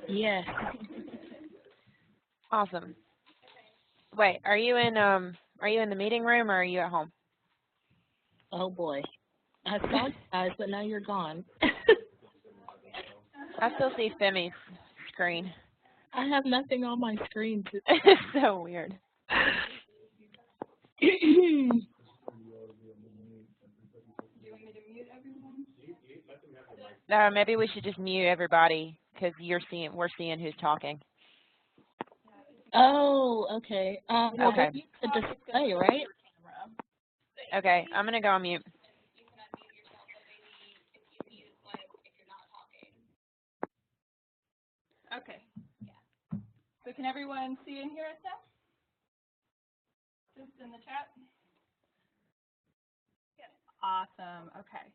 Yes. Awesome. Wait, are you in the meeting room or are you at home? Oh boy. I saw you guys, but now you're gone. I still see Femi's screen. I have nothing on my screen to. It's so weird. Maybe we should just mute everybody because we're seeing who's talking. Oh, okay. Well, Okay. there's a display, right? Okay, I'm gonna go on mute. Okay. So can everyone see and hear us now? Just in the chat? Awesome. Okay.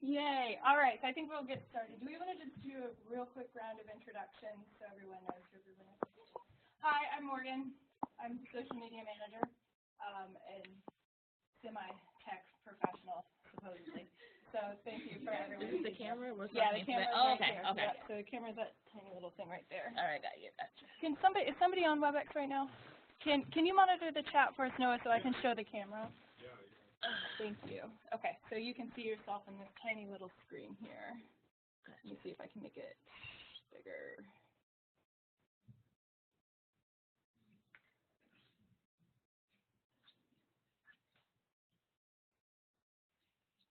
Yay. All right. So I think we'll get started. Do we want to just do a real quick round of introductions so everyone knows who everyone is? Hi, I'm Morgan. I'm social media manager and semi-tech professional, supposedly. So thank you for everyone. Is the camera? Yeah, the camera's Oh, right okay, there. okay. Yeah, so the camera's that tiny little thing right there. All right, got you. Is somebody on WebEx right now? Can you monitor the chat for us, Noah, so I can show the camera? Thank you. Okay, so you can see yourself in this tiny little screen here. Let me see if I can make it bigger.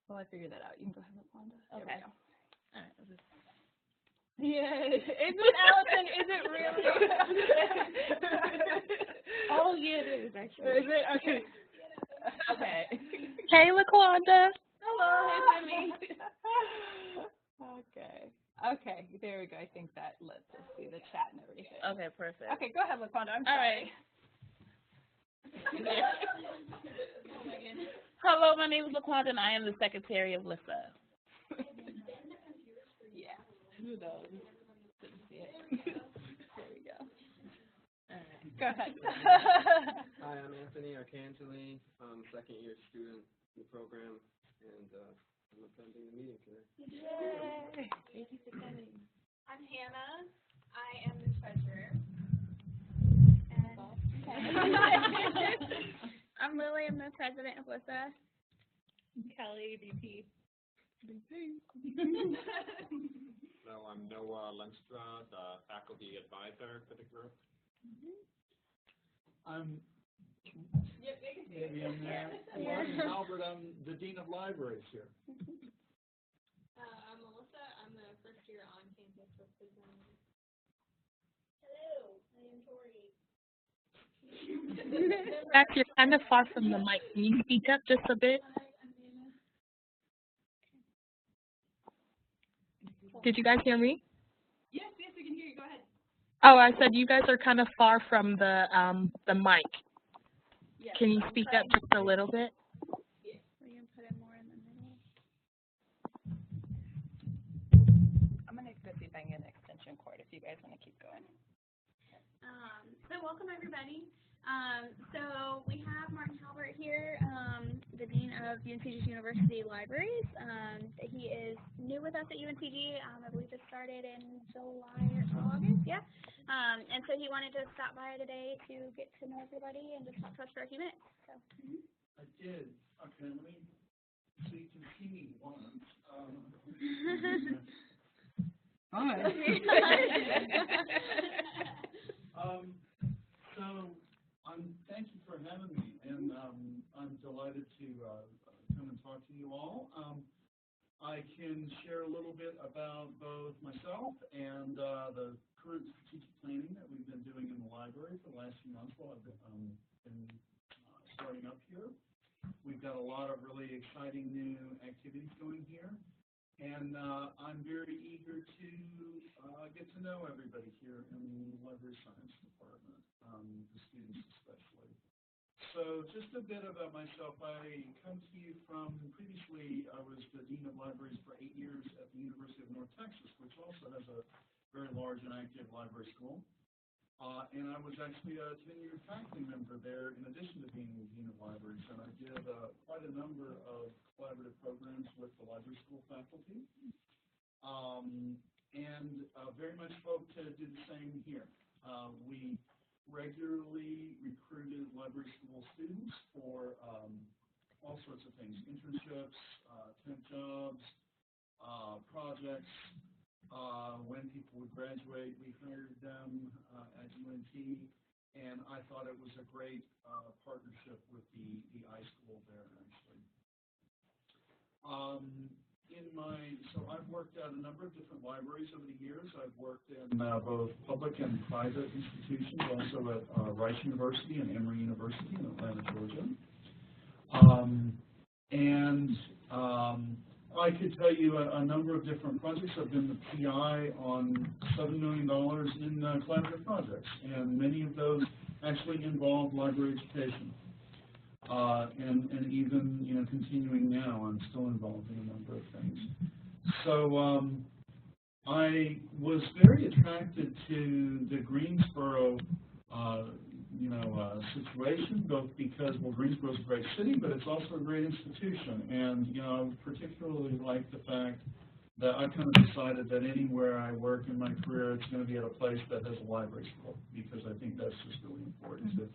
Well, I figured that out. You can go ahead and Wanda. Okay. There we go. All right. Yeah, is it, Allison? Is it really? Oh, yeah, it is actually. Is it? Okay. Okay. Hey, LaQuanda. Hello, it's me. Okay. Okay, there we go. I think that lets us see the chat and everything. Okay, perfect. Okay, go ahead, LaQuanda. I'm All sorry. right. Hello, my name is LaQuanda, and I am the secretary of LISSA. Yeah. Who knows? Didn't see it. There we go. All right. Go ahead. Hi, I'm Anthony Arcangeli. I'm a second-year student in the program, and I'm attending the meeting today. Yay. Thank you for coming. I'm Hannah. I am the treasurer. And I'm Lily. I'm the president of LISSA. Kelly, VP. So I'm Noah Lenstra, the faculty advisor for the group. I'm maybe I'm there. I'm Albert. I'm the dean of libraries here. I'm Melissa. I'm the first year on campus representative. Hello, I am Tori. Max, you're kind of far from the mic. Can you speak up just a bit? Did you guys hear me? Yes, we can hear you. Go ahead. Oh, I said you guys are kind of far from the mic. Yes, Can you speak up just a little bit? We're going to put it more in the middle. I'm going to go see if I can get an extension cord if you guys want to keep going. So welcome, everybody. So we have Martin Halbert here, the Dean of UNCG's University Libraries. He is new with us at UNCG. I believe it started in July or August, yeah. And so he wanted to stop by today to get to know everybody and just talk to us for a few minutes. So. I did. Okay, let me so you can see me once. Hi. So thank you for having me, and I'm delighted to come and talk to you all. I can share a little bit about both myself and the current strategic planning that we've been doing in the library for the last few months while I've been starting up here. We've got a lot of really exciting new activities going here, and I'm very eager to get to know everybody here in the library science department, the students especially. So just a bit about myself. I come to you from, previously I was the Dean of Libraries for 8 years at the University of North Texas, which also has a very large and active library school. And I was actually a tenured faculty member there in addition to being the Dean of Libraries, and I did quite a number of collaborative programs with the library school faculty. and very much hope to do the same here. We regularly recruited library school students for all sorts of things, internships, temp jobs, projects. When people would graduate, we hired them at UNT, and I thought it was a great partnership with the iSchool there, actually. So I've worked at a number of different libraries over the years. I've worked in both public and private institutions, also at Rice University and Emory University in Atlanta, Georgia. I could tell you a number of different projects. I've been the PI on $7 million in collaborative projects, and many of those actually involve library education. And even, continuing now, I'm still involved in a number of things. So I was very attracted to the Greensboro, situation, both because, well, Greensboro is a great city, but it's also a great institution. And, I particularly like the fact that I kind of decided that anywhere I work in my career, it's going to be at a place that has a library school, because I think that's just really important to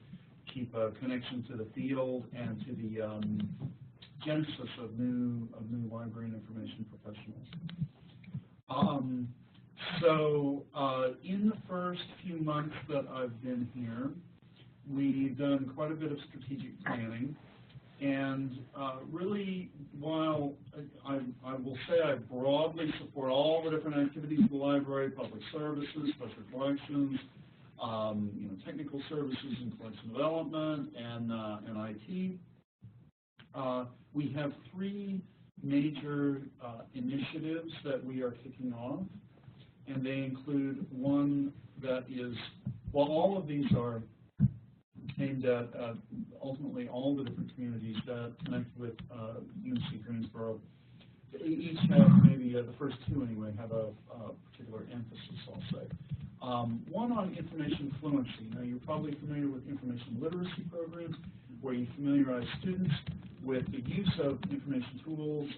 keep a connection to the field and to the genesis of new library and information professionals. In the first few months that I've been here, we've done quite a bit of strategic planning, and really, while I will say I broadly support all the different activities of the library, public services, special collections, technical services and collection development, and IT. We have three major initiatives that we are kicking off, and they include one that is, well, all of these are aimed at ultimately all the different communities that connect with UNC Greensboro. Each have maybe, the first two anyway, have a particular emphasis, I'll say. One on information fluency. Now, you're probably familiar with information literacy programs, where you familiarize students with the use of information tools.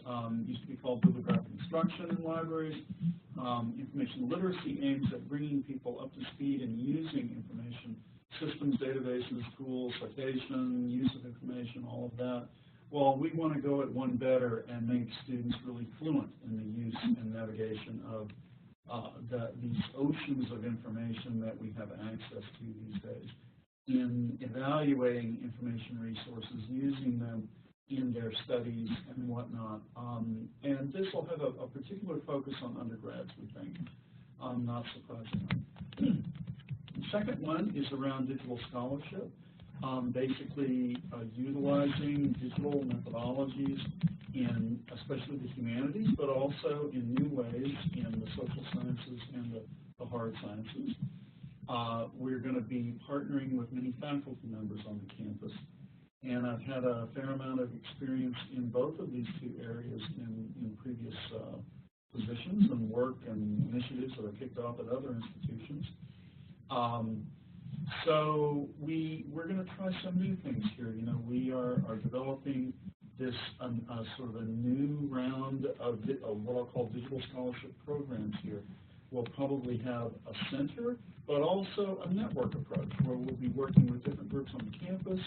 Used to be called bibliographic instruction in libraries. Information literacy aims at bringing people up to speed in using information systems, databases, tools, citation, use of information, all of that. Well, we want to go at one better and make students really fluent in the use and navigation of these oceans of information that we have access to these days, in evaluating information resources, using them in their studies and whatnot. And this will have a particular focus on undergrads, we think, not surprisingly. The second one is around digital scholarship, basically utilizing digital methodologies in especially the humanities, but also in new ways in the social sciences and the hard sciences. We're going to be partnering with many faculty members on the campus, and I've had a fair amount of experience in both of these two areas in previous positions and work and initiatives that are kicked off at other institutions. So we're going to try some new things here. We are developing this sort of a new round of what I'll call digital scholarship programs here. We'll probably have a center, but also a network approach, where we'll be working with different groups on the campus,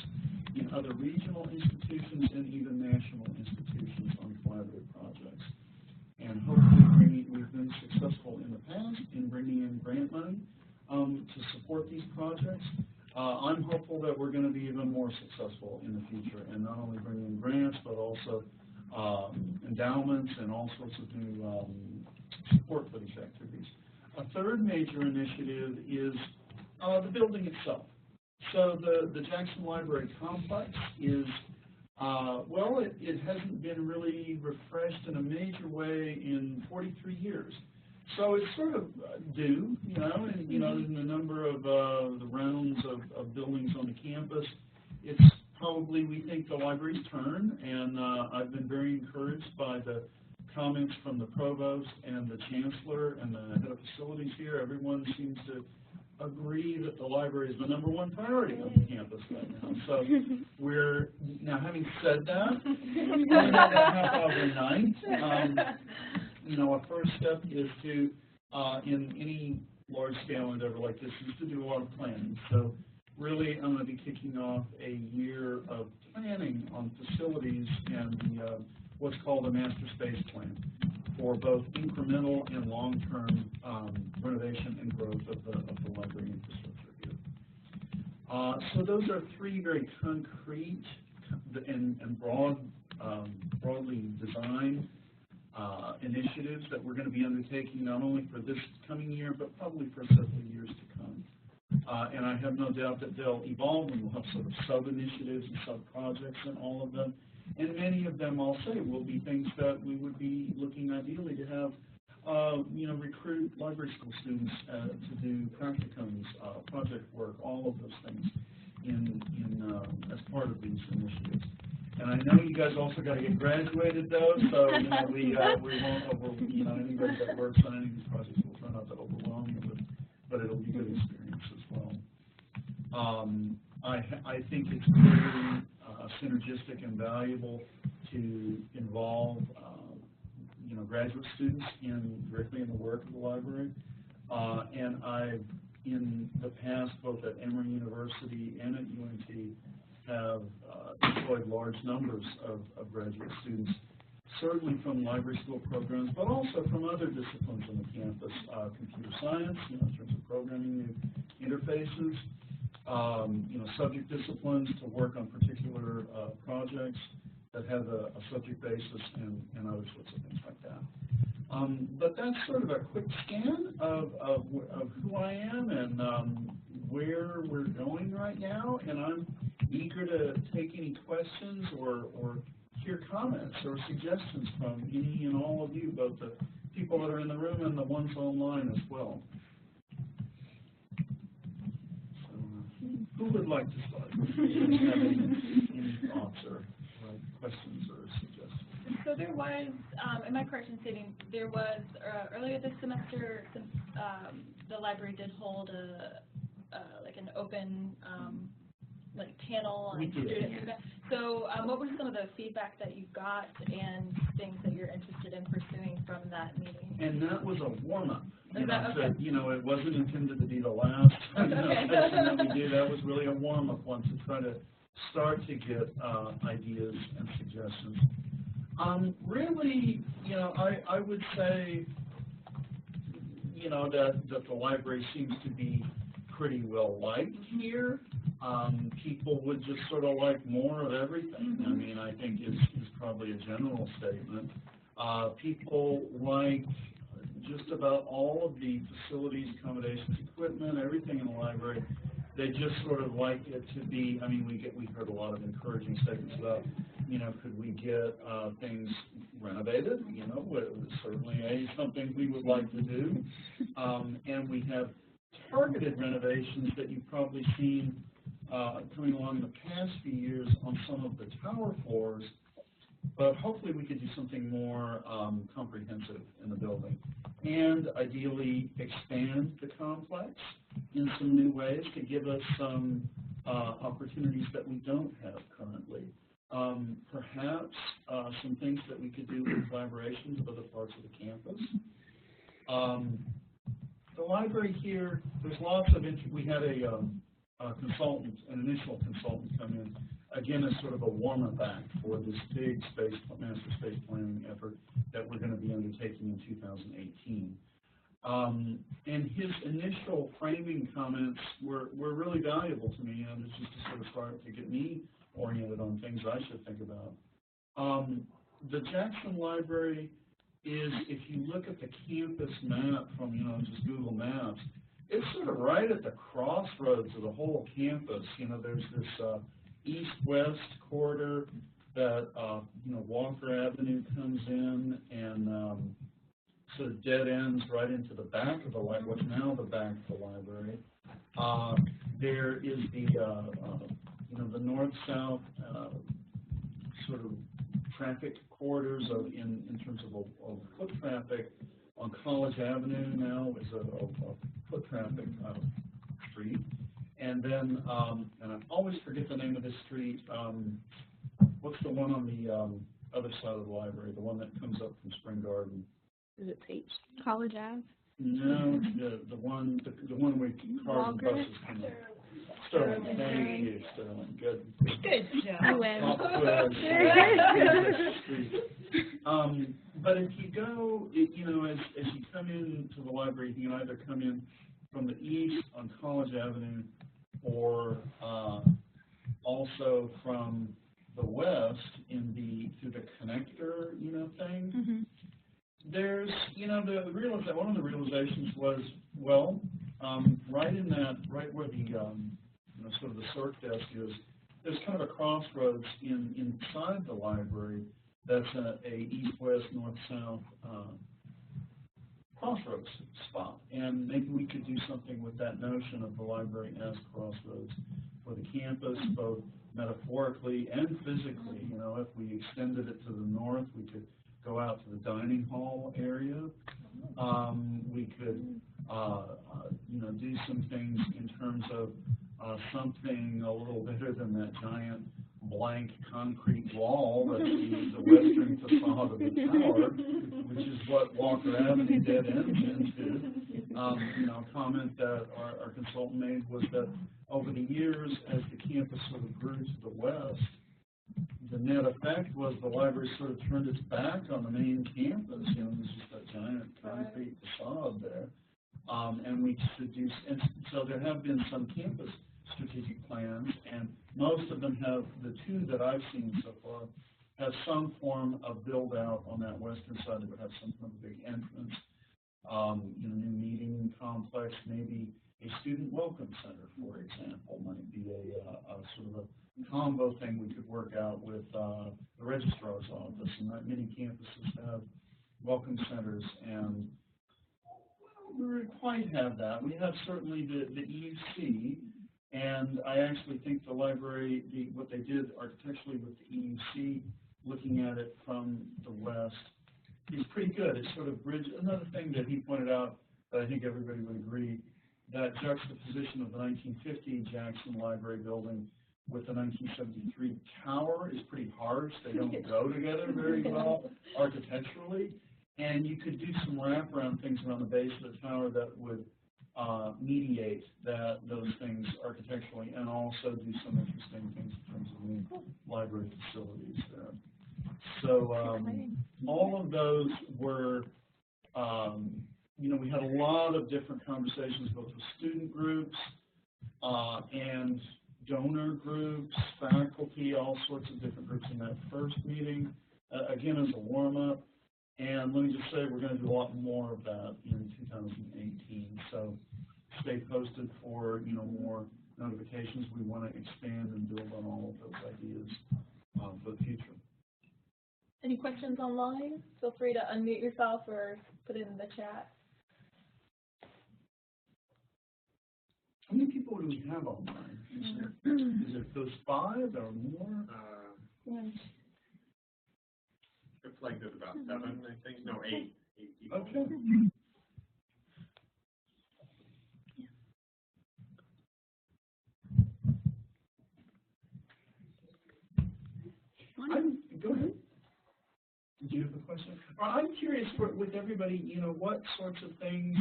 in other regional institutions, and even national institutions on collaborative projects. And hopefully we've been successful in the past in bringing in grant money to support these projects. I'm hopeful that we're going to be even more successful in the future, and not only bring in grants, but also endowments and all sorts of new support for these activities. A third major initiative is the building itself. So the Jackson Library Complex is, it hasn't been really refreshed in a major way in 43 years. So it's sort of due, and, in the number of the rounds of buildings on the campus, it's probably, we think, the library's turn, and I've been very encouraged by the comments from the provost and the chancellor and the head of facilities here. Everyone seems to agree that the library is the #1 priority on the campus right now. So we're, now having said that, we don't have overnight. A first step is to in any large-scale endeavor like this is to do a lot of planning. So really, I'm going to be kicking off a year of planning on facilities and the, what's called a master space plan for both incremental and long-term renovation and growth of the library infrastructure here. So those are three very concrete and broadly designed initiatives that we're going to be undertaking not only for this coming year, but probably for several years to come. And I have no doubt that they'll evolve, and we'll have sort of sub-initiatives and sub-projects in all of them. And many of them, I'll say, will be things that we would be looking ideally to have, recruit library school students to do practicums, project work, all of those things as part of these initiatives. And I know you guys also got to get graduated, though, so we won't anybody that works on any of these projects will try not to overwhelm you, but it'll be a good experience as well. I think it's very synergistic and valuable to involve graduate students directly in the work of the library. And I've, in the past, both at Emory University and at UNT, have employed large numbers of graduate students, certainly from library school programs, but also from other disciplines on the campus, computer science, in terms of programming new interfaces, subject disciplines to work on particular projects that have a subject basis and other sorts of things like that. But that's sort of a quick scan of who I am and where we're going right now, and I'm eager to take any questions or hear comments or suggestions from any and all of you, both the people that are in the room and the ones online as well. So, who would like to start? Do you have any thoughts or questions or suggestions? So there was, am I correct in stating, there was, earlier this semester, the library did hold an open, panel on student feedback. So what were some of the feedback that you got and things that you're interested in pursuing from that meeting? And that was a warm-up. Okay. So, it wasn't intended to be the last session that we did. That was really a warm-up one to try to start to get ideas and suggestions. Really, I would say, that the library seems to be pretty well liked here. People would just sort of like more of everything. I mean, I think is probably a general statement. People like just about all of the facilities, accommodations, equipment, everything in the library. They just sort of like it to be. I mean, we heard a lot of encouraging statements about, could we get things renovated? Certainly something we would like to do. And we have targeted renovations that you've probably seen coming along in the past few years on some of the tower floors, but hopefully we could do something more comprehensive in the building and ideally expand the complex in some new ways to give us some opportunities that we don't have currently. Perhaps some things that we could do in collaboration with other parts of the campus. The library here, there's lots of we had an initial consultant come in, again, as sort of a warm-up act for this big master space planning effort that we're going to be undertaking in 2018. And his initial framing comments were really valuable to me, and it's just to sort of start to get me oriented on things I should think about. The Jackson Library is, if you look at the campus map from, just Google Maps, it's sort of right at the crossroads of the whole campus. There's this east-west corridor that, Walker Avenue comes in and sort of dead ends right into the back of the library, what's now the back of the library. There is the north-south sort of traffic corridors in terms of foot traffic on College Avenue now is a foot traffic street. And then, and I always forget the name of this street, what's the one on the other side of the library, the one that comes up from Spring Garden? Is it Tate? College Ave. No, the one we cars and buses come in. Sterling, thank you, Sterling. Good. Good job. You win. But if you go, you know, as you come into the library, you can either come in from the east on College Avenue, or also from the west through the connector, you know, thing. Mm-hmm. There's, you know, one of the realizations was, well, right where the, you know, sort of the circ desk is, there's kind of a crossroads inside the library that's a east-west, north-south crossroads spot. And maybe we could do something with that notion of the library as crossroads for the campus, both metaphorically and physically. You know, if we extended it to the north, we could go out to the dining hall area. We could, you know, do some things in terms of something a little better than that giant blank concrete wall that's the western facade of the tower, which is what Walker Avenue dead ends into. You know, a comment that our consultant made was that over the years, as the campus sort of grew to the west, the net effect was the library sort of turned its back on the main campus. You know, there's just that giant concrete facade there. And we seduced, and so there have been some campus strategic plans, and most of them have, the two that I've seen so far, have some form of build out on that western side. They would have some kind of big entrance, you know, new meeting complex, maybe a student welcome center, for example, might be a sort of a combo thing we could work out with the registrar's office. And many campuses have welcome centers, and we don't quite have that. We have certainly the EUC, and I actually think the library, what they did architecturally with the EUC, looking at it from the west, is pretty good. It sort of bridges, another thing that he pointed out that I think everybody would agree, that juxtaposition of the 1950 Jackson Library building with the 1973 tower is pretty harsh. They don't go together very well architecturally. And you could do some wraparound things around the base of the tower that would mediate those things architecturally, and also do some interesting things in terms of new library facilities there. So all of those were, you know, we had a lot of different conversations both with student groups and donor groups, faculty, all sorts of different groups in that first meeting, again as a warm-up. And let me just say, we're going to do a lot more of that in 2018. So stay posted for, you know, more notifications. We want to expand and build on all of those ideas for the future. Any questions online? Feel free to unmute yourself or put it in the chat. How many people do we have online? Is it those 5 or more? Looks like there's about 7, I think. No, 8. 8 people. Okay. Go ahead. Did you have a question? I'm curious, with everybody, you know, what sorts of things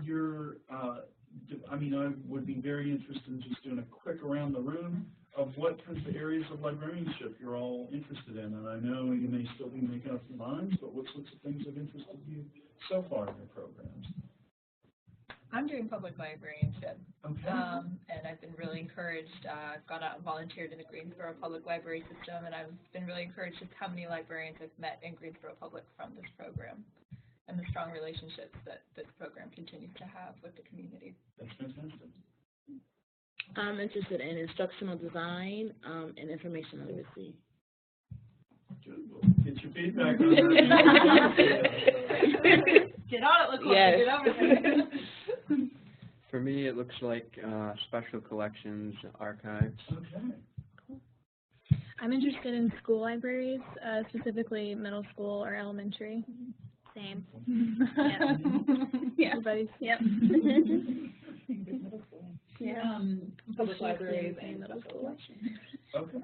you're, I mean, I would be very interested in just doing a quick around the room of what kinds of areas of librarianship you're all interested in. And I know you may still be making up your minds, but what sorts of things have interested you so far in your programs? I'm doing public librarianship, Okay. and I've been really encouraged. I've gone out and volunteered in the Greensboro Public Library System, and I've been really encouraged with how many librarians I've met in Greensboro Public from this program, and the strong relationships that this program continues to have with the community. That's fantastic. I'm interested in instructional design and information literacy. Good. Well, get your feedback on that. Get on it, look like Yes. get over there. For me, it looks like special collections, archives. Okay. I'm interested in school libraries, specifically middle school or elementary. Same. Yeah. Everybody's. Yep. Yeah. Public libraries and middle school. Okay.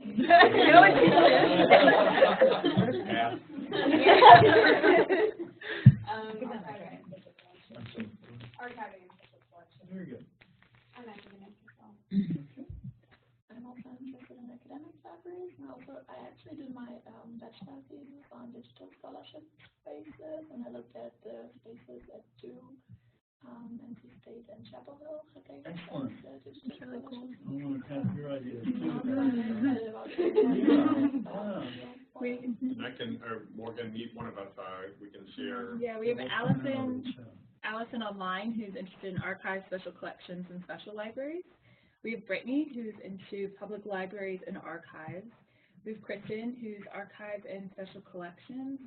No, it's Yeah. Archiving and special collection. Very good. I'm actually going to I'm also interested in academic libraries, and I actually did my bachelor thesis on digital scholarship spaces, and I looked at the spaces at Duke, NC State, and Chapel Hill. Excellent. That's really cool. I want to have your ideas too. And I can, or Morgan, meet one of us, we can share. Yeah, we have Allison online, who's interested in archives, special collections, and special libraries. We have Brittany, who's into public libraries and archives. We have Kristen, who's archive and special collections.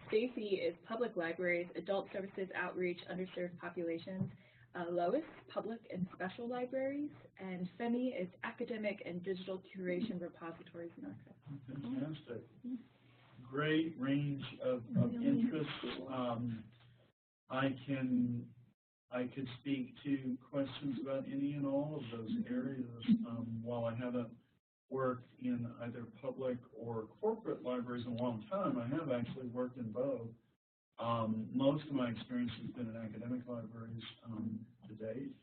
Stacy is public libraries, adult services, outreach, underserved populations. Lois, public and special libraries. And Femi is academic and digital curation, repositories, and archives. Fantastic. Great range of interests. I could speak to questions about any and all of those areas. While I haven't worked in either public or corporate libraries in a long time, I have actually worked in both. Most of my experience has been in academic libraries to date,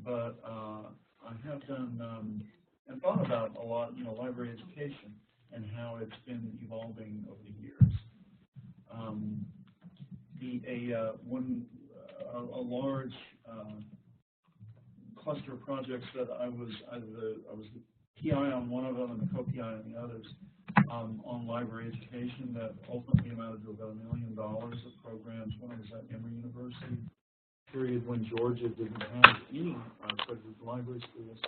but I have done and thought about a lot, library education and how it's been evolving over the years. A large cluster of projects that I was the PI on one of them and the co-PI on the others on library education that ultimately amounted to about $1 million of programs. One was at Emory University, period when Georgia didn't have any accredited library schools,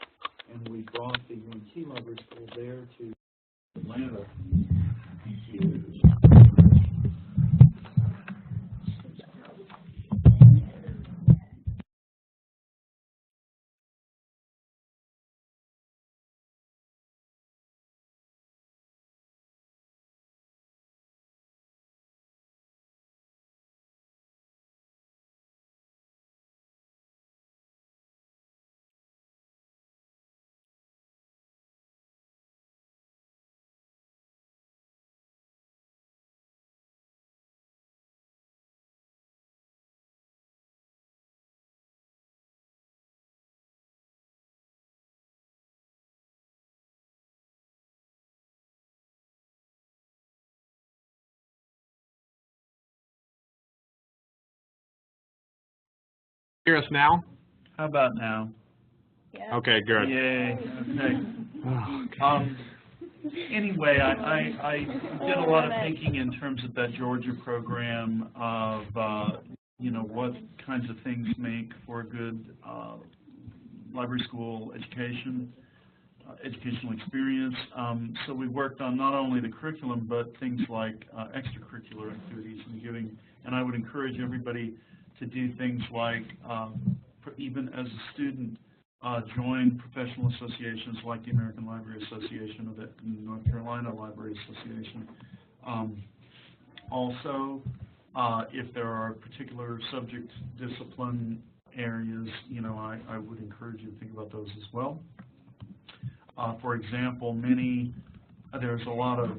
and we brought the UNT Library School there to Atlanta. Hear us now? How about now? Yeah. Okay, good. Yay. Okay. Oh, Anyway, I did a lot of thinking in terms of that Georgia program of, what kinds of things make for a good library school educational experience. So we worked on not only the curriculum, but things like extracurricular activities and I would encourage everybody to do things like, even as a student, join professional associations like the American Library Association or the North Carolina Library Association. Also, if there are particular subject discipline areas, I would encourage you to think about those as well. For example, there's a lot of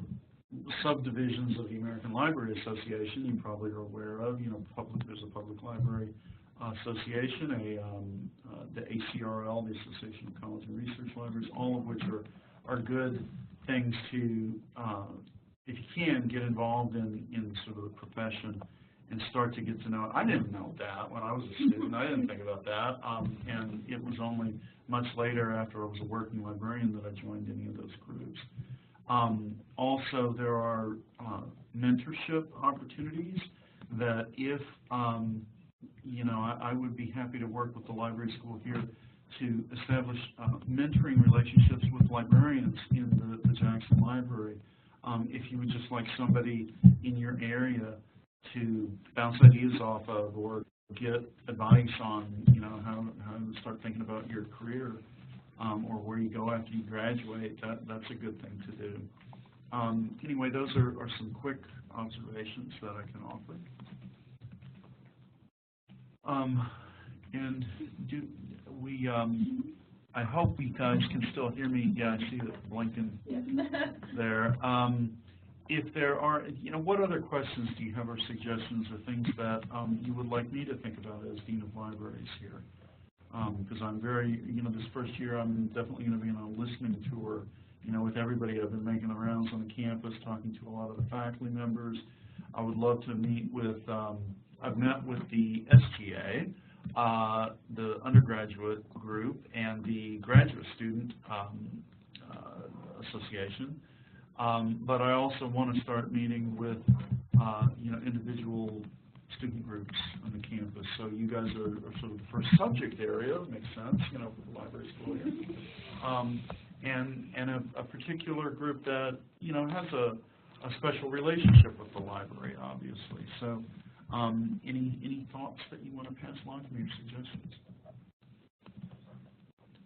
subdivisions of the American Library Association you probably are aware of. There's a public library association, the ACRL, the Association of College and Research Libraries, all of which are good things to, if you can, get involved in sort of the profession and start to get to know it. I didn't know that when I was a student. I didn't think about that, and it was only much later after I was a working librarian that I joined any of those groups. Also, there are mentorship opportunities that if, I would be happy to work with the library school here to establish mentoring relationships with librarians in the Jackson Library. If you would just like somebody in your area to bounce ideas off of or get advice on, how to start thinking about your career or where you go after you graduate, that's a good thing to do. Anyway, those are some quick observations that I can offer. And I hope you guys can still hear me. Yeah, I see it blinking there. If there are, what other questions do you have or suggestions or things that you would like me to think about as Dean of Libraries here? Because I'm very, this first year I'm definitely going to be on a listening tour, with everybody. I've been making the rounds on the campus, talking to a lot of the faculty members. I would love to meet with, I've met with the STA, the undergraduate group, and the graduate student association. But I also want to start meeting with, individual student groups on the campus. So you guys are sort of the first subject area, makes sense, for the library school here. And a particular group that, has a special relationship with the library, obviously. So any thoughts that you want to pass along to me or suggestions?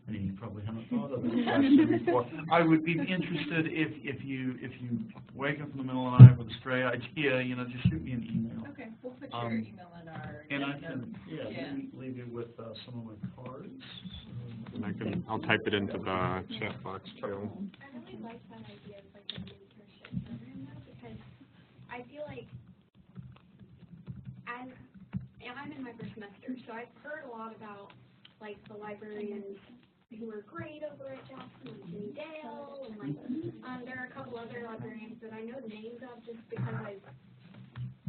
You probably haven't thought of that question before. I would be interested if you wake up in the middle of the night with a stray idea, just shoot me an email. Okay, we'll put your email in our. And I can leave you with some of my cards. And I'll type it into the chat box too. I really like that idea of like a mentorship program though, because I feel like I'm in my first semester, so I've heard a lot about like the librarians who are great over at Jackson and Dale, and like there are a couple other librarians that I know the names of just because I've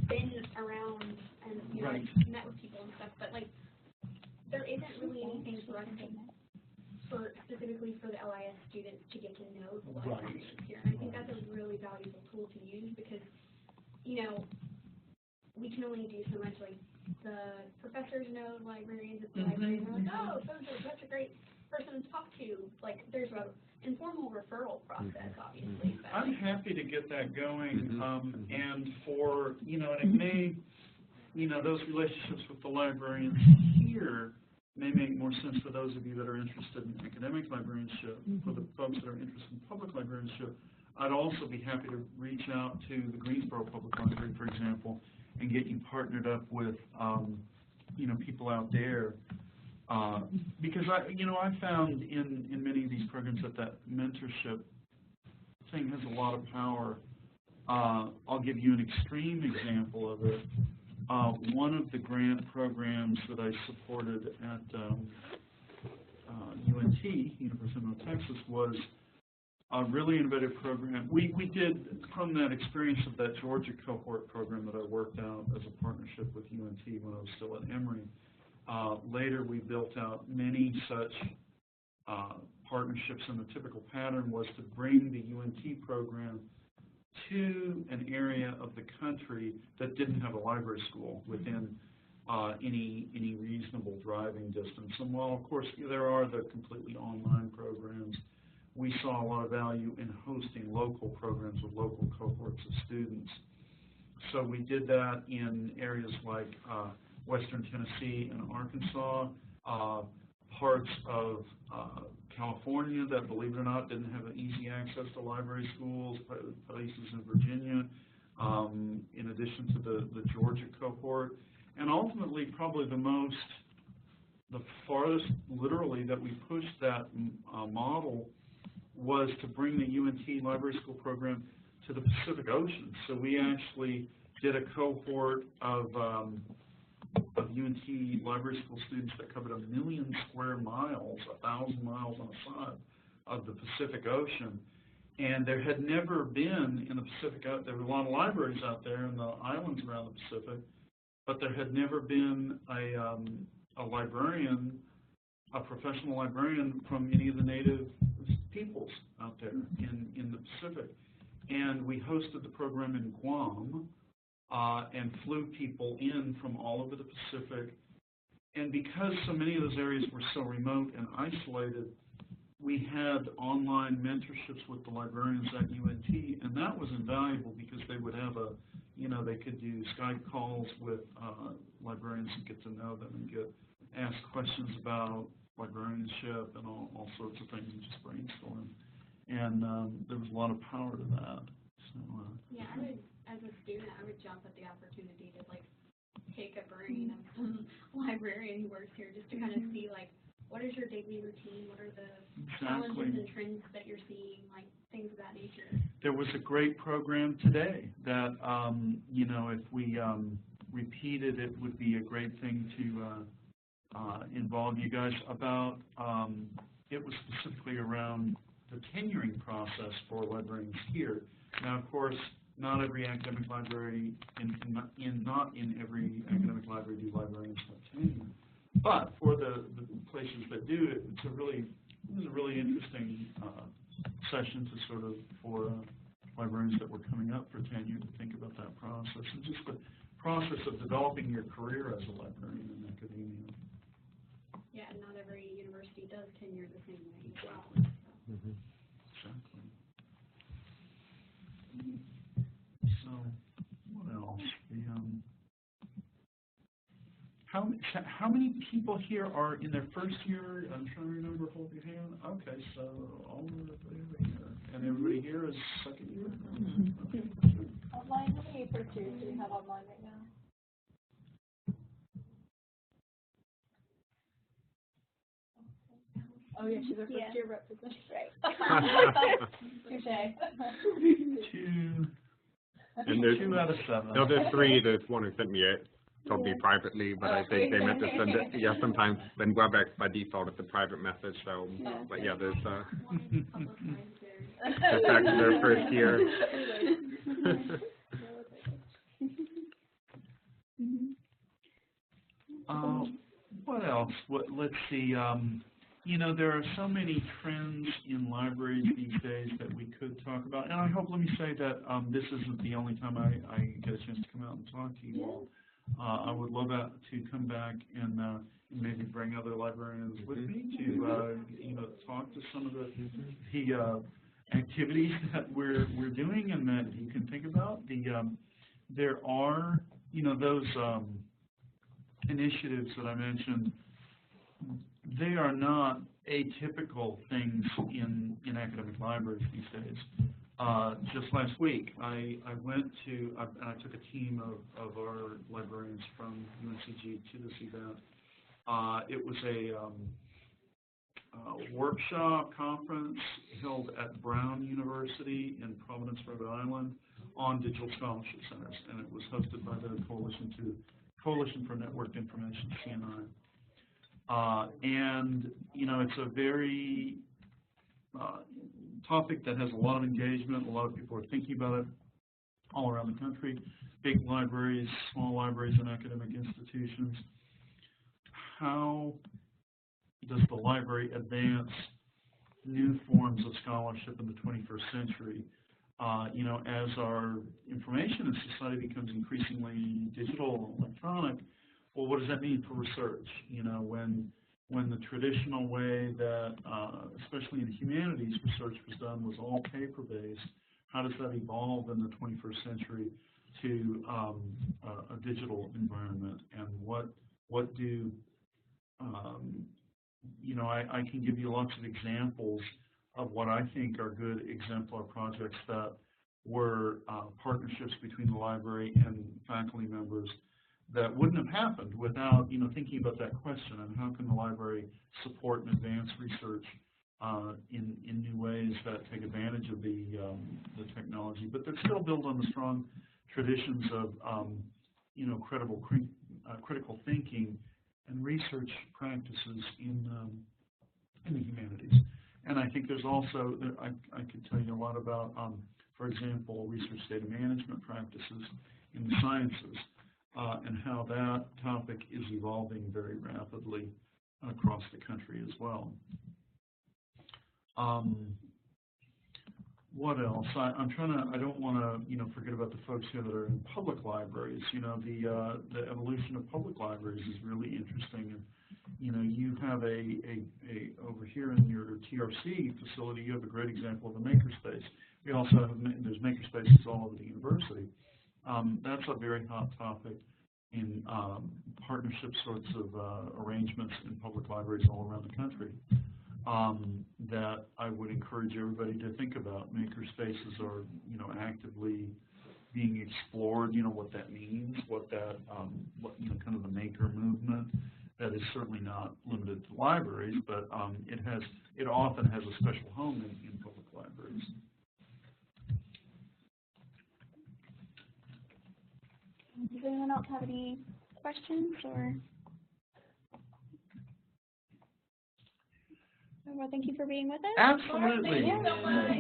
been around and like, met with people and stuff. But like, there isn't really anything for us specifically for the LIS students to get to know the librarians here. And I think that's a really valuable tool to use because we can only do so much. Like the professors know librarians at the library, and they're like, oh, that's a great person to talk to. Like, there's an informal referral process, obviously. But I'm happy to get that going, and for, and it may, those relationships with the librarians here may make more sense for those of you that are interested in academic librarianship. For the folks that are interested in public librarianship, I'd also be happy to reach out to the Greensboro Public Library, for example, and get you partnered up with, people out there. Because I found in many of these programs that mentorship thing has a lot of power. I'll give you an extreme example of it. One of the grant programs that I supported at UNT, University of North Texas, was a really innovative program. We did, from that experience of that Georgia cohort program that I worked out as a partnership with UNT when I was still at Emory. Later, we built out many such partnerships, and the typical pattern was to bring the UNT program to an area of the country that didn't have a library school within any reasonable driving distance. And while, of course, there are the completely online programs, we saw a lot of value in hosting local programs with local cohorts of students. So we did that in areas like Western Tennessee and Arkansas, parts of California that, believe it or not, didn't have easy access to library schools, places in Virginia, in addition to the Georgia cohort. And ultimately, probably the farthest, literally, that we pushed that model was to bring the UNT Library School program to the Pacific Ocean. So we actually did a cohort of UNT Library School students that covered 1 million square miles, 1,000 miles on the side of the Pacific Ocean. And there had never been in the Pacific, there were a lot of libraries out there in the islands around the Pacific, but there had never been a librarian, a professional librarian from any of the native peoples out there in the Pacific. And we hosted the program in Guam and flew people in from all over the Pacific. And because so many of those areas were so remote and isolated, we had online mentorships with the librarians at UNT, and that was invaluable because they would have they could do Skype calls with librarians and get to know them and ask questions about librarianship and all sorts of things and just brainstorm. And there was a lot of power to that. So, yeah, I would, as a student, I would jump at the opportunity to take a brain of some librarian who works here just to kind of see what is your daily routine? What are the challenges and trends that you're seeing, like things of that nature? There was a great program today that, you know, if we repeated, it would be a great thing to involve you guys about. It was specifically around the tenuring process for librarians here. Now, of course, not every academic library, not in every academic library do librarians have tenure. But for the places that do, it was a really interesting session to sort of, for librarians that were coming up for tenure, to think about that process and just the process of developing your career as a librarian in academia. Yeah, and not every university does tenure the same way as well. Mm-hmm. Exactly. So, what else? How many people here are in their first year? I'm trying to remember. Hold your hand. Okay, so all of everybody here, and everybody here is second year. Okay. Online, how many first years do we have online right now? Oh yeah, she's our first year representative. Right. Two. And there's 2 out of 7. no, there's 3. There's one who sent me told me privately, but I think they meant to send it. Yeah, sometimes then WebEx by default it's a private message. So, but yeah, there's just back to their first year. What else? Let's see. You know, there are so many trends in libraries these days that we could talk about. And I hope, let me say that this isn't the only time I get a chance to come out and talk to you all. I would love to come back and maybe bring other librarians with me to, you know, talk to some of the activities that we're doing and that you can think about. There are, you know, those initiatives that I mentioned. They are not atypical things in academic libraries these days. Just last week, I went to, and I took a team of our librarians from UNCG to this event. It was a workshop conference held at Brown University in Providence, Rhode Island, on digital scholarship centers, and it was hosted by the Coalition for Networked Information, CNI. And, you know, it's a very topic that has a lot of engagement. A lot of people are thinking about it all around the country. Big libraries, small libraries, and academic institutions. How does the library advance new forms of scholarship in the 21st century? You know, as our information in society becomes increasingly digital and electronic, well, what does that mean for research? You know, when the traditional way that, especially in humanities, research was done was all paper-based, how does that evolve in the 21st century to a digital environment? And what do, you know, I can give you lots of examples of what I think are good exemplar projects that were partnerships between the library and faculty members that wouldn't have happened without, you know, thinking about that question and how can the library support and advance research in new ways that take advantage of the technology, but they're still built on the strong traditions of, you know, critical thinking and research practices in the humanities. And I think there's also, I could tell you a lot about, for example, research data management practices in the sciences. And how that topic is evolving very rapidly across the country as well. What else? I'm trying to, I don't want to, you know, forget about the folks here that are in public libraries. You know, the evolution of public libraries is really interesting. And, you know, you have over here in your TRC facility, you have a great example of a makerspace. We also have, there's makerspaces all over the university. That's a very hot topic in partnership sorts of arrangements in public libraries all around the country that I would encourage everybody to think about. Makerspaces are, you know, actively being explored, you know, what that means, what that, you know, kind of the maker movement, that is certainly not limited to libraries, but it often has a special home in public libraries. Does anyone else have any questions or? Well, thank you for being with us. Absolutely.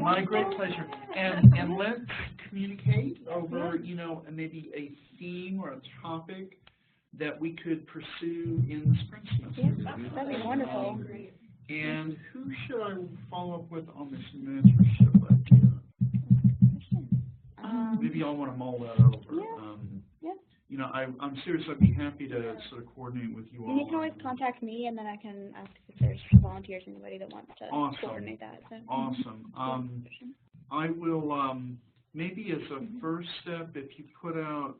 My great pleasure. And let's communicate over, you know, maybe a theme or a topic that we could pursue in the spring semester. Yes, that'd be wonderful. And who should I follow up with on this mentorship idea? Maybe I'll want to mull that over. You know, I'm serious. I'd be happy to sort of coordinate with you all. And you can always contact me, and then I can ask if there's volunteers, anybody that wants to coordinate that. So. Awesome. I will, maybe as a first step, if you put out,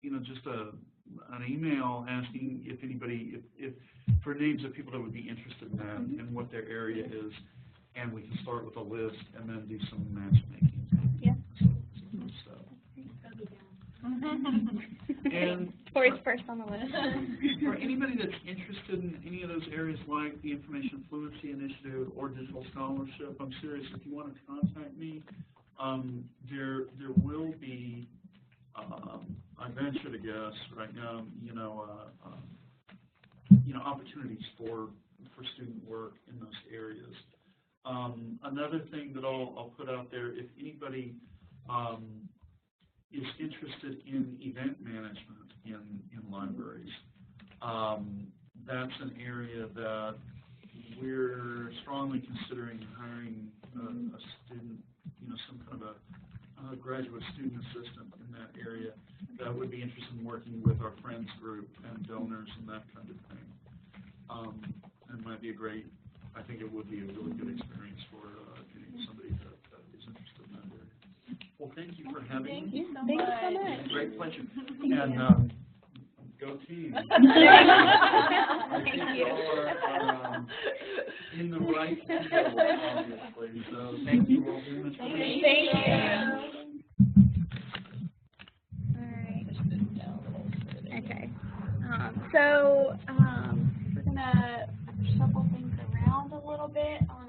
you know, just an email asking if anybody, if for names of people that would be interested in that and what their area is, and we can start with a list and then do some matchmaking. Yeah. So. And Tori's first on the list. For anybody that's interested in any of those areas like the Information Fluency Initiative or Digital Scholarship, I'm serious, if you want to contact me, there will be, I venture to guess right now, you know, opportunities for student work in those areas. Another thing that I'll put out there, if anybody is interested in event management in libraries, that's an area that we're strongly considering hiring a student, you know, some kind of a graduate student assistant in that area that would be interested in working with our friends group and donors and that kind of thing. And might be I think it would be a really good experience for somebody that is interested in that area. Well, thank you for having me. Thank you so much. It's a great pleasure. And go team. I think you are in the right field, obviously. So thank you all very much. Thank you. All right. Okay. So we're gonna shuffle things around a little bit on our.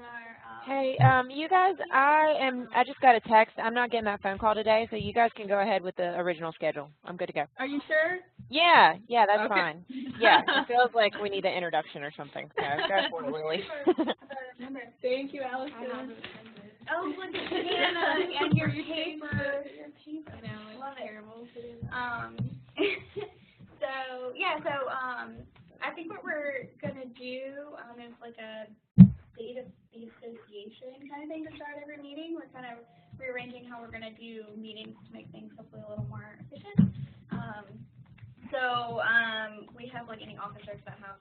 Hey, you guys, I just got a text. I'm not getting that phone call today, so you guys can go ahead with the original schedule. I'm good to go. Are you sure? Yeah, that's Okay. fine. Yeah, it feels like we need an introduction or something. So go for it, Lily. Thank you, Allison. Oh, look at Hannah and your paper. Your paper. I know, it's terrible. I think what we're gonna do is like a state of the association kind of thing to start every meeting. We're kind of rearranging how we're gonna do meetings to make things hopefully a little more efficient. We have like any officers that have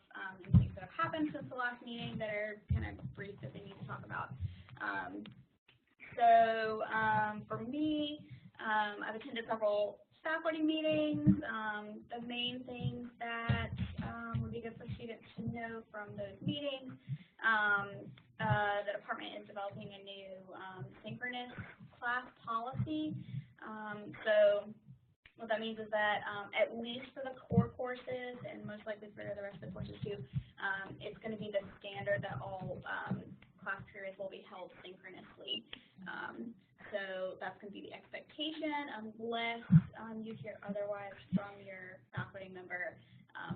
things that have happened since the last meeting that are kind of brief that they need to talk about. For me, I've attended several faculty meetings. The main things that would be good for students to know from those meetings, the department is developing a new synchronous class policy. What that means is that at least for the core courses, and most likely for the rest of the courses too, it's going to be the standard that all class periods will be held synchronously. So that's going to be the expectation, unless you hear otherwise from your faculty member.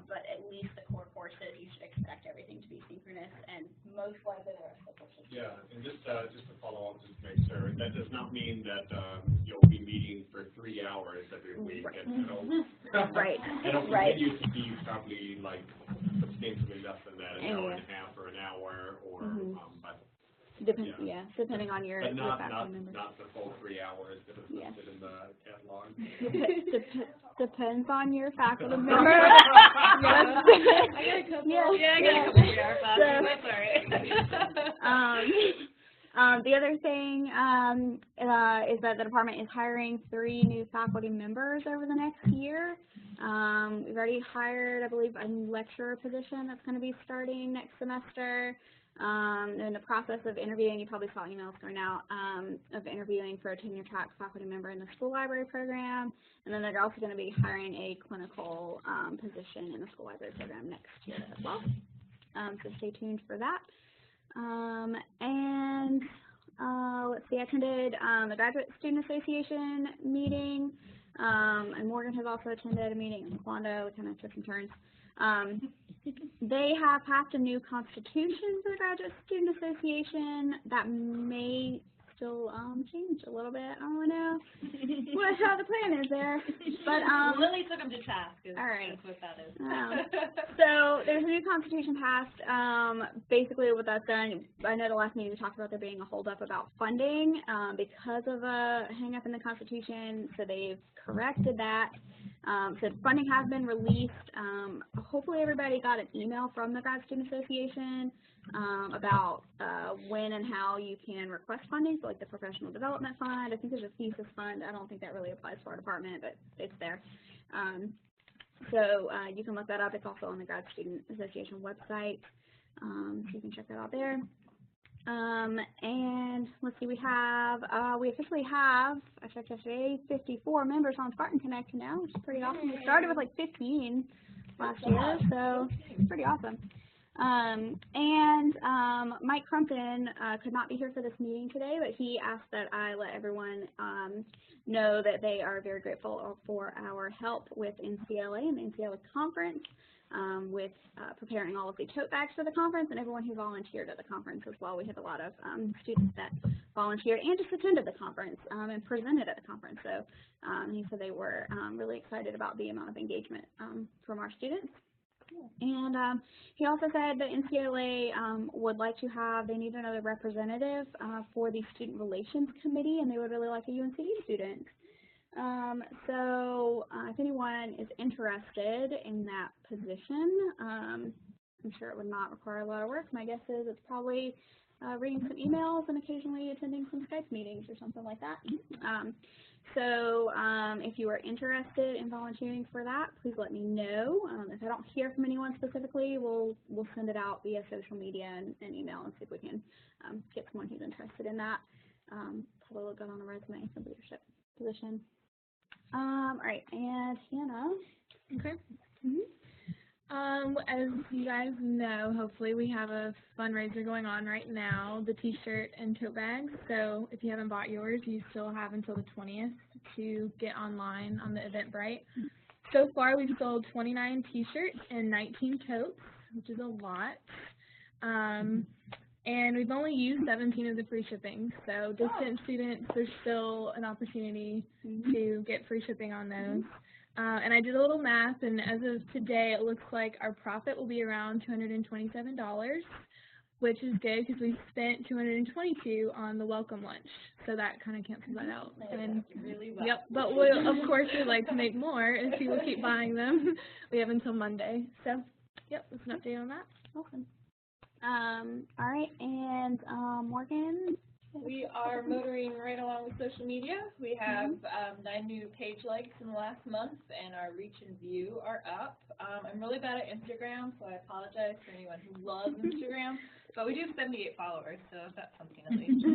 But at least the core courses, you should expect everything to be synchronous, and most likely the rest of the courses. Yeah, and just to follow up, just to make sure, that does not mean that you'll be meeting for 3 hours every week. Right. And Right. It'll Right. continue to be probably like substantially less than that, an hour and a half or an hour, or but. Depending on your But not faculty member. not the full 3 hours that is listed in the catalog. Depends on your faculty member. I got a couple. I got a couple 3-hour classes. That's all right. The other thing is that the department is hiring 3 new faculty members over the next year. We've already hired, I believe, a lecturer position that's going to be starting next semester. They're in the process of interviewing. You probably saw emails going out of interviewing for a tenure track faculty member in the school library program. And then they're also going to be hiring a clinical position in the school library program next year as well. So stay tuned for that. Let's see, I attended the Graduate Student Association meeting, and Morgan has also attended a meeting in Quando. We kind of took some turns. They have passed a new constitution for the Graduate Student Association that may still change a little bit. I don't know how the plan is there. But Lily took them to task. All right. That's what that is. So there's a new constitution passed. Basically what that's done, I know the last meeting we talked about there being a holdup about funding because of a hang-up in the constitution, so they've corrected that. So funding has been released. Hopefully everybody got an email from the Grad Student Association about when and how you can request funding, so like the Professional Development Fund. I think there's a thesis fund. I don't think that really applies to our department, but it's there. So you can look that up. It's also on the Grad Student Association website, so you can check that out there. And let's see, we officially have, I checked yesterday, 54 members on Spartan Connect now, which is pretty awesome. We started with like 15 last year, so it's pretty awesome. Mike Crumpton could not be here for this meeting today, but he asked that I let everyone know that they are very grateful for our help with NCLA and the NCLA conference, with preparing all of the tote bags for the conference, and everyone who volunteered at the conference as well. We had a lot of students that volunteered and just attended the conference and presented at the conference. So he said they were really excited about the amount of engagement from our students. And he also said that NCLA would like to have, they need another representative for the Student Relations Committee, and they would really like a UNCG student. So if anyone is interested in that position, I'm sure it would not require a lot of work. My guess is it's probably reading some emails and occasionally attending some Skype meetings or something like that. So if you are interested in volunteering for that, please let me know. If I don't hear from anyone specifically, we'll send it out via social media and email and see if we can get someone who's interested in that. Probably look good on a resume for leadership position. All right, and Hannah. Okay. As you guys know, hopefully we have a fundraiser going on right now, the t-shirt and tote bags. So if you haven't bought yours, you still have until the 20th to get online on the Eventbrite. So far we've sold 29 t-shirts and 19 totes, which is a lot. And we've only used 17 of the free shipping. So distant students, there's still an opportunity to get free shipping on those. And I did a little math, and as of today, it looks like our profit will be around $227, which is good because we spent $222 on the welcome lunch, so that kind of cancels that out. And really well. Yep, but we'll, of course, we'd like to make more, and people keep buying them. We have until Monday, so yep, that's an update on that. Awesome. All right, and Morgan. We are motoring right along with social media. We have 9 new page likes in the last month, and our reach and view are up. I'm really bad at Instagram, so I apologize for anyone who loves Instagram, but we do have 78 followers, so that's something at least.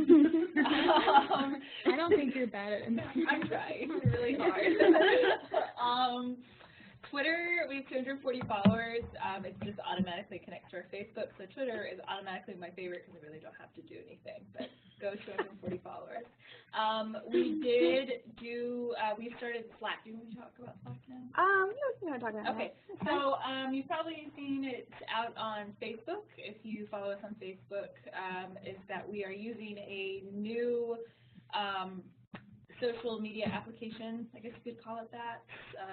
I don't think you're bad at Instagram. I'm trying really hard. Twitter, we have 240 followers. It just automatically connects to our Facebook, so Twitter is automatically my favorite because I really don't have to do anything, but go 240 followers. We started Slack. Do you want to talk about Slack now? You want to talk about that. Okay, so you've probably seen it out on Facebook. If you follow us on Facebook, is that we are using a new social media application, I guess you could call it that,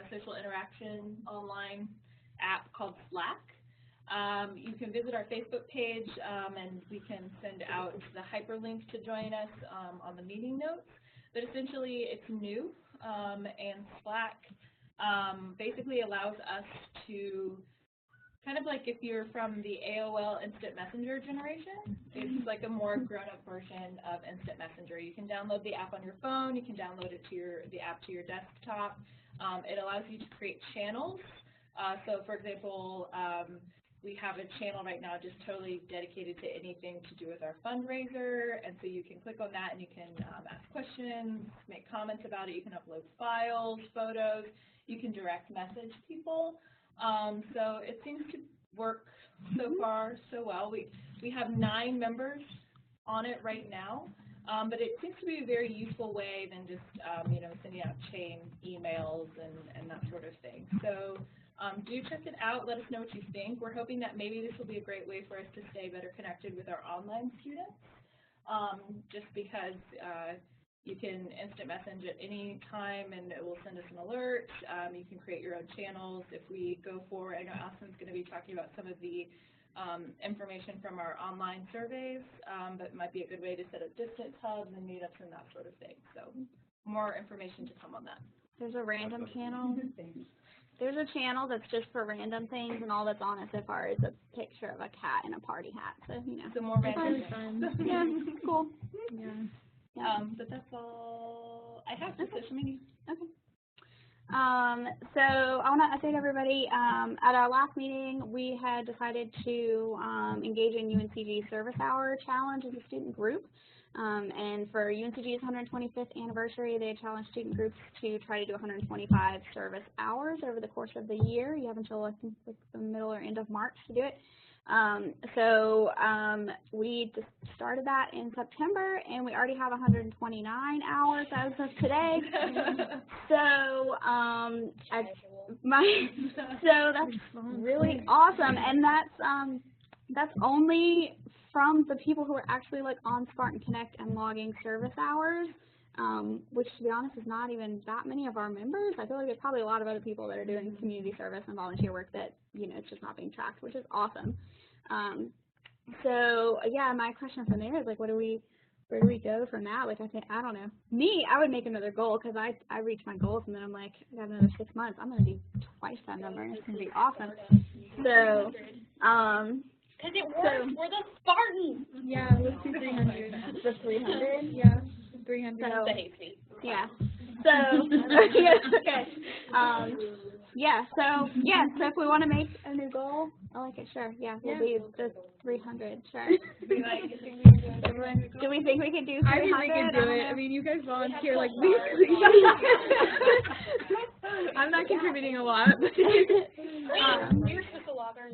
social interaction online app called Slack. You can visit our Facebook page and we can send out the hyperlink to join us on the meeting notes. But essentially it's new and Slack basically allows us to, kind of like if you're from the AOL Instant Messenger generation, it's like a more grown-up version of Instant Messenger. You can download the app on your phone, you can download it to the app to your desktop. It allows you to create channels. So for example, we have a channel right now just totally dedicated to anything to do with our fundraiser, and so you can click on that and you can ask questions, make comments about it, you can upload files, photos, you can direct message people. So it seems to work so far so well. We have 9 members on it right now, but it seems to be a very useful way than just you know, sending out chain emails and that sort of thing. So do check it out. Let us know what you think. We're hoping that maybe this will be a great way for us to stay better connected with our online students, just because you can instant message at any time and it will send us an alert. You can create your own channels. If we go forward, I know Allison's going to be talking about some of the information from our online surveys, but it might be a good way to set up distance hubs and meetups and that sort of thing. So more information to come on that. There's a random channel. There's a channel that's just for random things, and all that's on it so far is a picture of a cat in a party hat. So, you know. So more random. Yeah, cool. Yeah. But that's all I have for social media. Okay. So I want to update everybody. At our last meeting, we had decided to engage in UNCG Service Hour Challenge as a student group. And for UNCG's 125th anniversary, they challenged student groups to try to do 125 service hours over the course of the year. You have until, I think, the middle or end of March to do it. We just started that in September, and we already have 129 hours as of today. So that's really awesome, and that's only from the people who are actually like on Spartan Connect and logging service hours, which to be honest is not even that many of our members. I feel like there's probably a lot of other people that are doing community service and volunteer work that, you know, it's just not being tracked, which is awesome. So yeah, my question from there is like, where do we go from that? Like, I don't know. I would make another goal, because I reach my goals and then I'm like, I got another 6 months. I'm going to do twice that number, and it's going to be awesome. So, because it works. We're the Spartans. Yeah, let's do 300. The 300? Yeah, 300. So, Safety. yeah. So, okay. So if we want to make a new goal, I like it, sure. Yeah, we'll do the 300, sure. Do we think we could do 300? I think we could do it. I mean, you guys volunteer like weekly. I'm not contributing a lot. You're supposed to log our.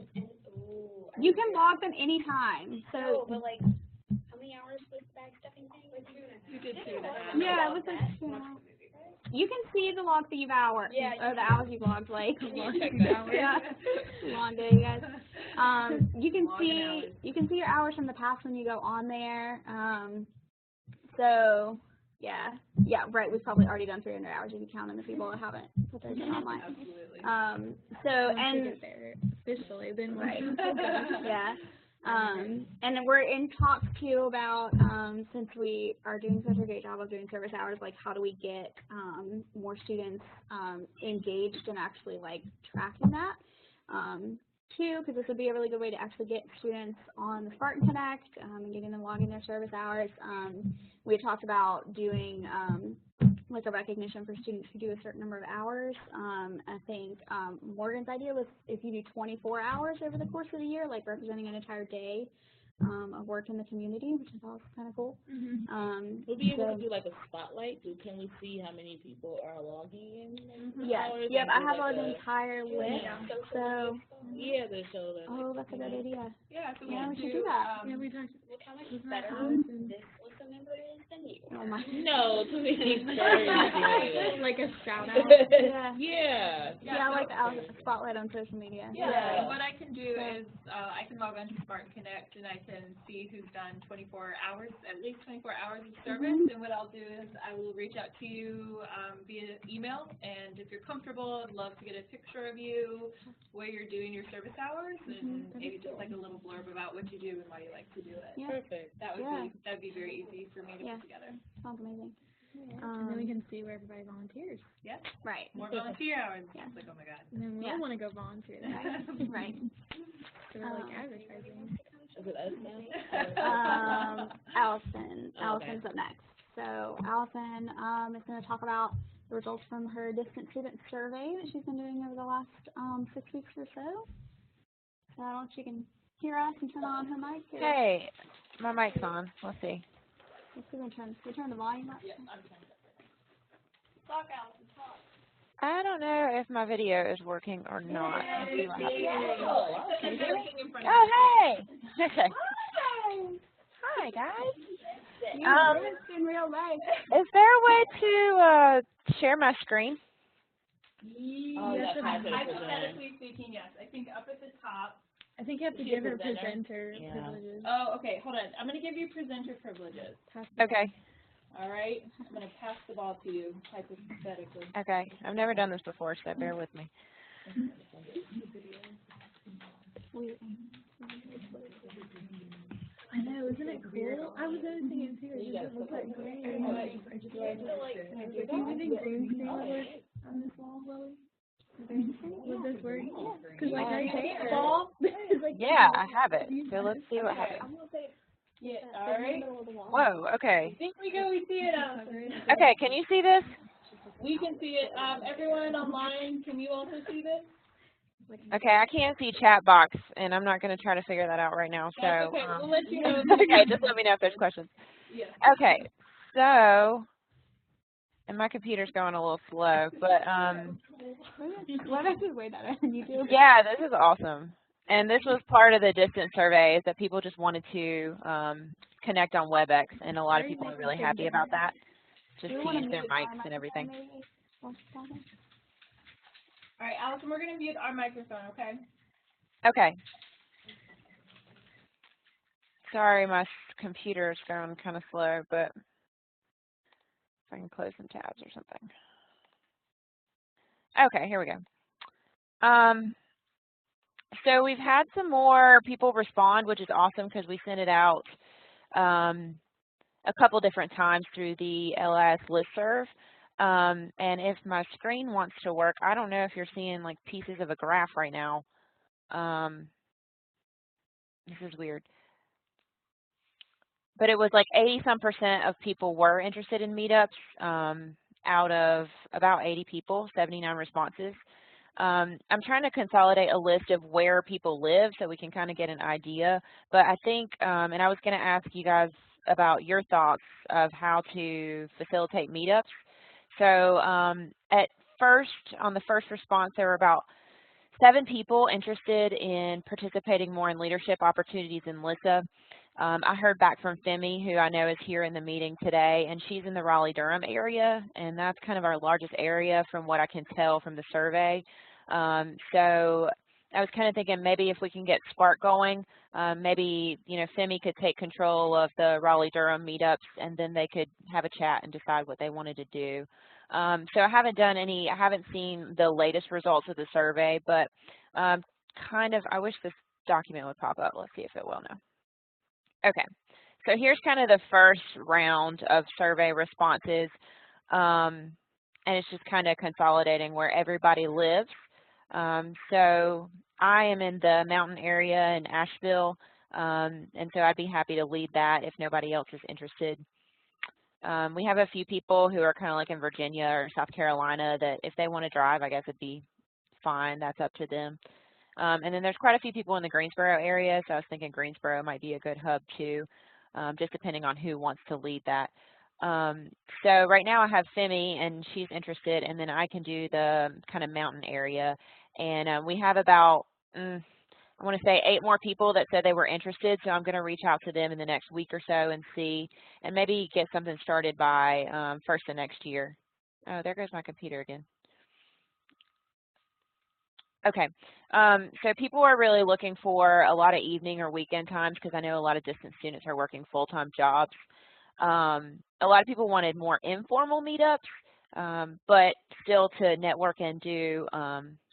You can log them anytime. So. No, but like, how many hours was the bag stuffing thing? You did 2.5. Yeah, it was like 2.5. You can see the logs that you've hours, or the hours you've logged, like. Yeah. Long day, you guys. You can see your hours from the past when you go on there. So. Yeah, right. We've probably already done 300 hours if you count in the people that haven't put theirs in online. Absolutely. And get there officially, then right. Yeah. And then we're in talks too about, since we are doing such a great job of doing service hours, like how do we get more students engaged and actually like tracking that. Too, because this would be a really good way to actually get students on the Spartan Connect and getting them logging their service hours. We had talked about doing like a recognition for students who do a certain number of hours. I think Morgan's idea was if you do 24 hours over the course of the year, like representing an entire day of work in the community, which is also kind of cool. We'll be able to do like a spotlight. Can we see how many people are logging in? Yes. Yep. I have like an entire list. So. Yeah, they show that. Oh, that's a good idea. Yeah, so we should do that. Yeah, we talked. Look how much better this LISSA member is than you. Oh my. No, too many stories. Like a shout out. Yeah, like a spotlight on social media. Yeah. What I can do is I can log on to Spartan Connect and I can see who's done 24 hours, at least 24 hours of service. And what I'll do is I will reach out to you via email, and if you're comfortable, I'd love to get a picture of you where you're doing your service hours, and maybe just like a little blurb about what you do and why you like to do it. Yeah. Perfect. That would be very easy for me to put together. Sounds amazing. And then we can see where everybody volunteers. Yeah. Right. More volunteer hours. Yeah. It's like, oh my god. And then we'll want to go volunteer. Right. So we're like advertising. Is it us now? Allison's up next. So Allison is going to talk about the results from her distant student survey that she's been doing over the last 6 weeks or so. So I don't know if she can hear us and turn on her mic. Or Hey, my mic's on. Let's see. if we're gonna turn the volume up. Yeah, I'm turning it up. Talk, Allison, talk. I don't know if my video is working or not. Let's see what happens. Can you hear me? Oh, hey! Okay. Hi, guys. It's in real life. Is there a way to share my screen? Yes, hypothetically speaking, yes. I think up at the top. I think you have to give her presenter privileges. Oh, okay, hold on. I'm going to give you presenter privileges. Okay. All right? I'm going to pass the ball to you, hypothetically. Okay. I've never done this before, so bear with me. I know, isn't it cool? I was noticing it too. It doesn't look like green. Do you think green screen would work on this wall, Chloe? Would this work? Because like I can't ball. Yeah, I have it. So let's see what happens. Yeah, all right. Whoa, okay. Think we go, we see it. Okay, can you see this? We can see it. Everyone online, can you also see this? Okay, I can't see chat box, and I'm not going to try to figure that out right now. So, That's okay. We'll let you know. Okay, just let me know if there's questions. Yeah. Okay, so, and my computer's going a little slow, but What is the way that I need to? yeah, this is awesome. And this was part of the distance survey, is that people just wanted to connect on WebEx, and a lot of people are really happy about that, just to use their mics and everything. All right, Allison, we're going to mute our microphone, okay? Okay. Sorry, my computer's going kind of slow, but if I can close some tabs or something. Okay, here we go. So we've had some more people respond, which is awesome because we sent it out a couple different times through the LIS listserv. And if my screen wants to work, I don't know if you're seeing like pieces of a graph right now. This is weird. But it was like 80-some% of people were interested in meetups out of about 80 people, 79 responses. I'm trying to consolidate a list of where people live so we can kind of get an idea. But I think, and I was going to ask you guys about your thoughts of how to facilitate meetups. So at first, on the first response, there were about 7 people interested in participating more in leadership opportunities in LISSA. I heard back from Femi, who I know is here in the meeting today, and she's in the Raleigh-Durham area, and that's kind of our largest area from what I can tell from the survey. So I was kind of thinking maybe if we can get Spark going, maybe, you know, Femi could take control of the Raleigh-Durham meetups, and then they could have a chat and decide what they wanted to do. So I haven't seen the latest results of the survey, but kind of, I wish this document would pop up. Let's see if it will now. Okay, so here's kind of the first round of survey responses, and it's just kind of consolidating where everybody lives. So I am in the mountain area in Asheville, and so I'd be happy to lead that if nobody else is interested. We have a few people who are kind of like in Virginia or South Carolina that if they want to drive, I guess it'd be fine. That's up to them. And then there's quite a few people in the Greensboro area, so I was thinking Greensboro might be a good hub too, just depending on who wants to lead that. So right now I have Femi, and she's interested, and then I can do the kind of mountain area. And we have about, I want to say 8 more people that said they were interested, so I'm going to reach out to them in the next week or so and see, and maybe get something started by first of next year. Oh, there goes my computer again. Okay, so people are really looking for a lot of evening or weekend times because I know a lot of distance students are working full-time jobs. A lot of people wanted more informal meetups, but still to network and do,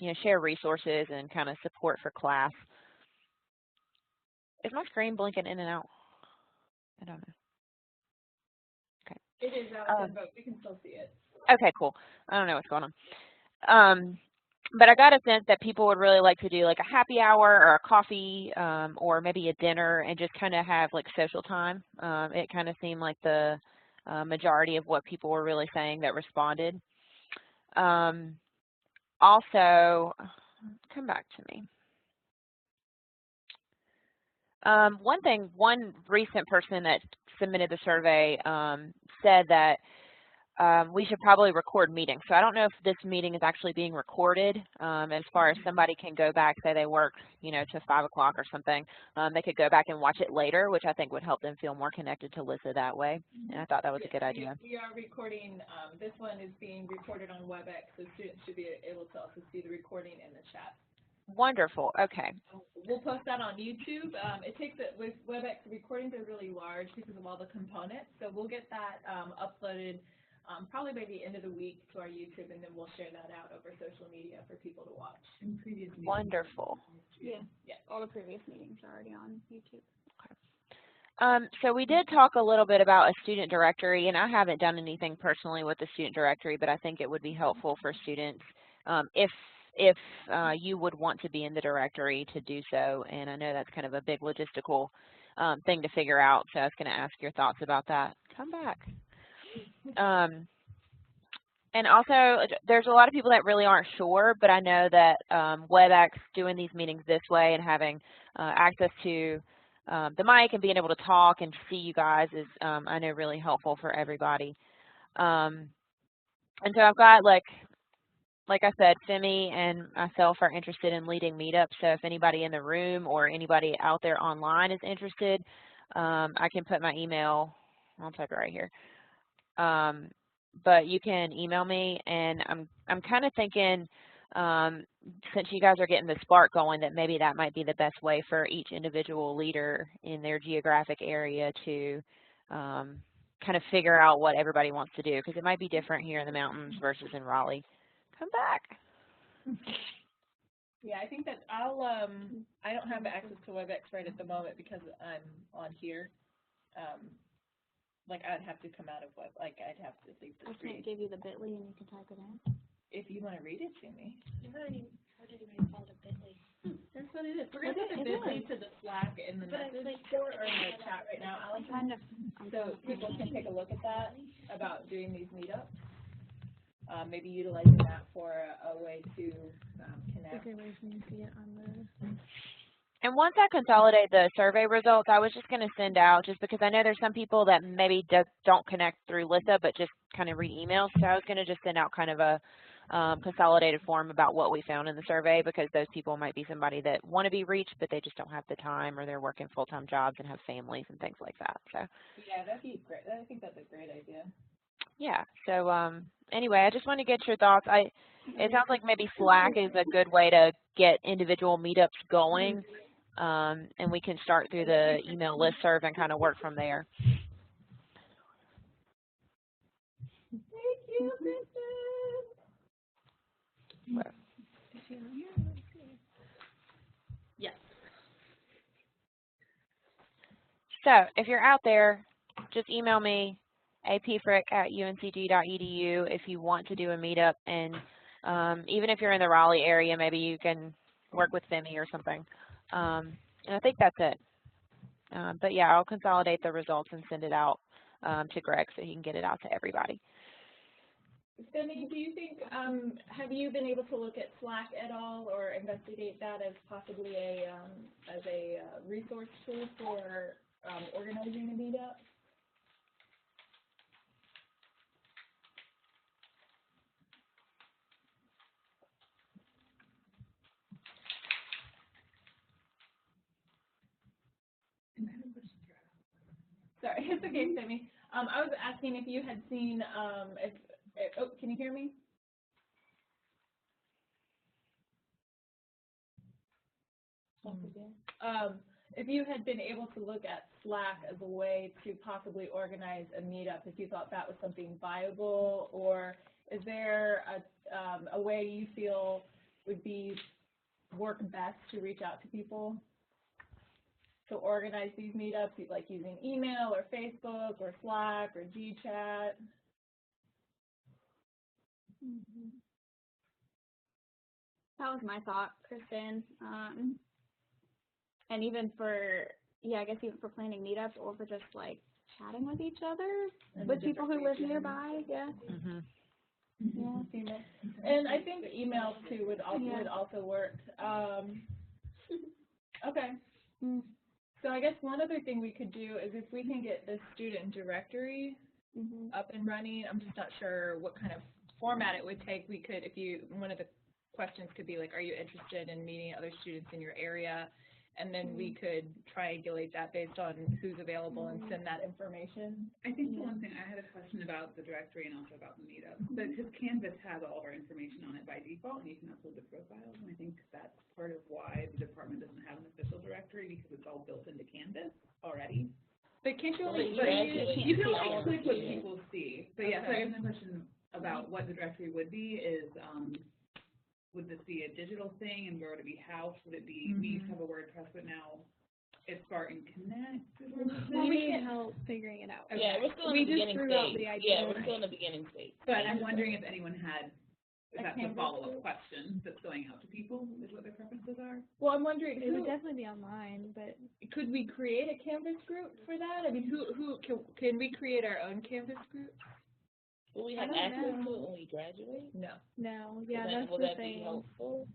you know, share resources and kind of support for class. Is my screen blinking in and out? I don't know. Okay. It is out, but we can still see it. Okay, cool. I don't know what's going on. But I got a sense that people would really like to do like a happy hour or a coffee or maybe a dinner and just kind of have like social time. It kind of seemed like the majority of what people were really saying that responded. Also, come back to me. One recent person that submitted the survey said that we should probably record meetings. So I don't know if this meeting is actually being recorded as far as somebody can go back, say they work, you know, to 5 o'clock or something. They could go back and watch it later, which I think would help them feel more connected to LISSA that way. And I thought that was a good idea. We are recording, this one is being recorded on WebEx, so students should be able to also see the recording in the chat. Wonderful. Okay. We'll post that on YouTube. It takes it with WebEx, the recordings are really large because of all the components, so we'll get that uploaded probably by the end of the week to our YouTube, and then we'll share that out over social media for people to watch. In previous meetings. Wonderful. Yeah. All the previous meetings are already on YouTube. So we did talk a little bit about a student directory, and I haven't done anything personally with the student directory, but I think it would be helpful for students if you would want to be in the directory to do so. And I know that's kind of a big logistical thing to figure out, so I was going to ask your thoughts about that. Come back. And also, there's a lot of people that really aren't sure, but I know that WebEx doing these meetings this way and having access to the mic and being able to talk and see you guys is, I know, really helpful for everybody. And so I've got, like I said, Femi and myself are interested in leading meetups, so if anybody in the room or anybody out there online is interested, I can put my email, I'll type it right here. But you can email me, and I'm kind of thinking, since you guys are getting the spark going, that maybe that might be the best way for each individual leader in their geographic area to kind of figure out what everybody wants to do, because it might be different here in the mountains versus in Raleigh. Come back. Yeah, I think that I don't have access to WebEx right at the moment because I'm on here. Like I'd have to come out of I'd have to leave the screen. I can't give you the bit.ly and you can type it in. If you want to read it to me. How did anybody call it a bit.ly? That's what it is. We're going to put the bit.ly to the Slack in the message board or in the chat right now, Alex. So people can take a look at that about doing these meetups. Maybe utilizing that for a way to connect. Okay, where can you see it on the... And once I consolidate the survey results, I was just going to send out, just because I know there's some people that maybe don't connect through LISSA, but just kind of read emails. So I was going to just send out kind of a consolidated form about what we found in the survey, because those people might be somebody that want to be reached, but they just don't have the time, or they're working full-time jobs and have families and things like that. So yeah, that'd be great. I think that's a great idea. Yeah. So anyway, I just want to get your thoughts. It sounds like maybe Slack is a good way to get individual meetups going. And we can start through the email listserv and kind of work from there. Thank you, Kristen. Yes. So if you're out there, just email me, apfrick@uncg.edu, if you want to do a meetup. And even if you're in the Raleigh area, maybe you can work with Femi or something. And I think that's it. But yeah, I'll consolidate the results and send it out to Greg so he can get it out to everybody. Femi, do you think, have you been able to look at Slack at all or investigate that as possibly a resource tool for organizing a meetup? Sorry, it's okay, Femi. I was asking if you had seen, oh, can you hear me? If you had been able to look at Slack as a way to possibly organize a meetup, if you thought that was something viable, or is there a way you feel would work best to reach out to people? To organize these meetups, like using email or Facebook or Slack or GChat? That was my thought, Kristen. And even for, I guess even for planning meetups or for just like chatting with each other, with people who live nearby, yeah. Yeah. And I think email too would also work. Okay. So I guess one other thing we could do is if we can get the student directory up and running. I'm just not sure what kind of format it would take. We could, if you, one of the questions could be like, are you interested in meeting other students in your area? And then we could triangulate that based on who's available and send that information. I think the one thing, I had a question about the directory and also about the meetup. Because Canvas has all of our information on it by default, and you can upload the profiles, and I think that's part of why the department doesn't have an official directory, because it's all built into Canvas already. But can't you only you can only click what people see. But yeah, so I guess my question about what the directory would be is, would this be a digital thing, and where would it be housed? Would it be, we used to have a WordPress, but now it's Spartan Connect? We need help figuring it out. Okay. Yeah, we're still in the beginning stage. Yeah, we're still in the beginning stage. But I'm wondering if anyone had, if that's a follow-up question that's going out to people, is what their preferences are? Well, I'm wondering, It would definitely be online, but could we create a Canvas group for that? I mean, who can we create our own Canvas group? Will we have access to it when we graduate? No. yeah, that's Will the that be thing. helpful?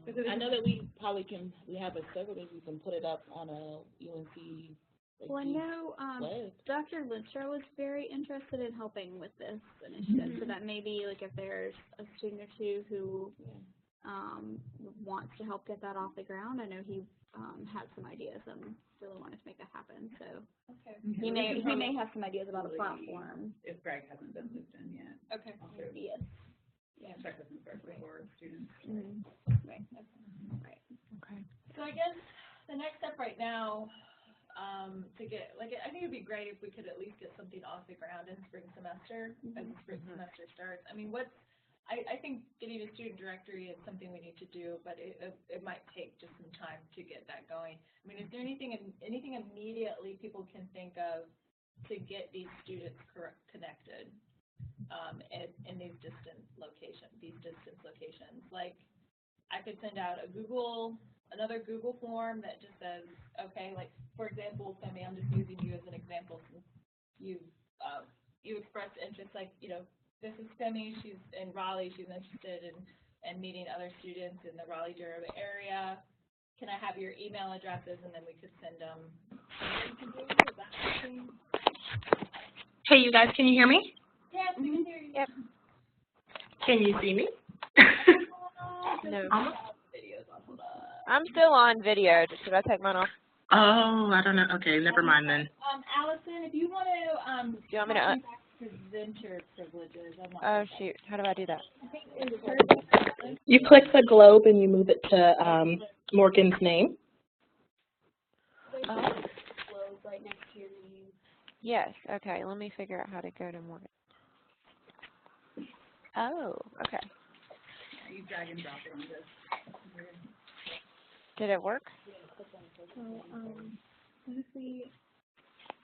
I know that we probably can, we have a server that we can put it up on a UNC. Well, I know Dr. LISSA was very interested in helping with this initiative, so that maybe like if there's a student or two who wants to help get that off the ground, I know he had some ideas and really wanted to make that happen. So he may have some ideas about a platform. If Greg hasn't been looped in yet. Okay. Yes. Yeah, check with him first before students. Right. Right. Okay. So I guess the next step right now, to get, like, I think it'd be great if we could at least get something off the ground in spring semester, as the spring semester starts. I mean, I think getting a student directory is something we need to do, but it might take just some time to get that going. I mean, is there anything immediately people can think of to get these students connected in these distance locations? Like, I could send out another Google form that just says, okay, like, for example, Femi, I'm just using you as an example since you expressed interest, like, you know, this is Femi, she's in Raleigh, she's interested in meeting other students in the Raleigh-Durham area. Can I have your email addresses, and then we could send them. Hey, you guys, can you hear me? Yes, we can hear you. Yep. Can you see me? No. I'm still on video. Should I take mine off? Oh, I don't know. Okay, never mind then. Allison, if you want to, Do you want me to? presenter privileges. Oh shoot! How do I do that? You click the globe and you move it to Morgan's name. Globe right next to your name. Yes. Okay. Let me figure out how to go to Morgan. Oh. Okay. You drag and drop it on this. Did it work? so what if we?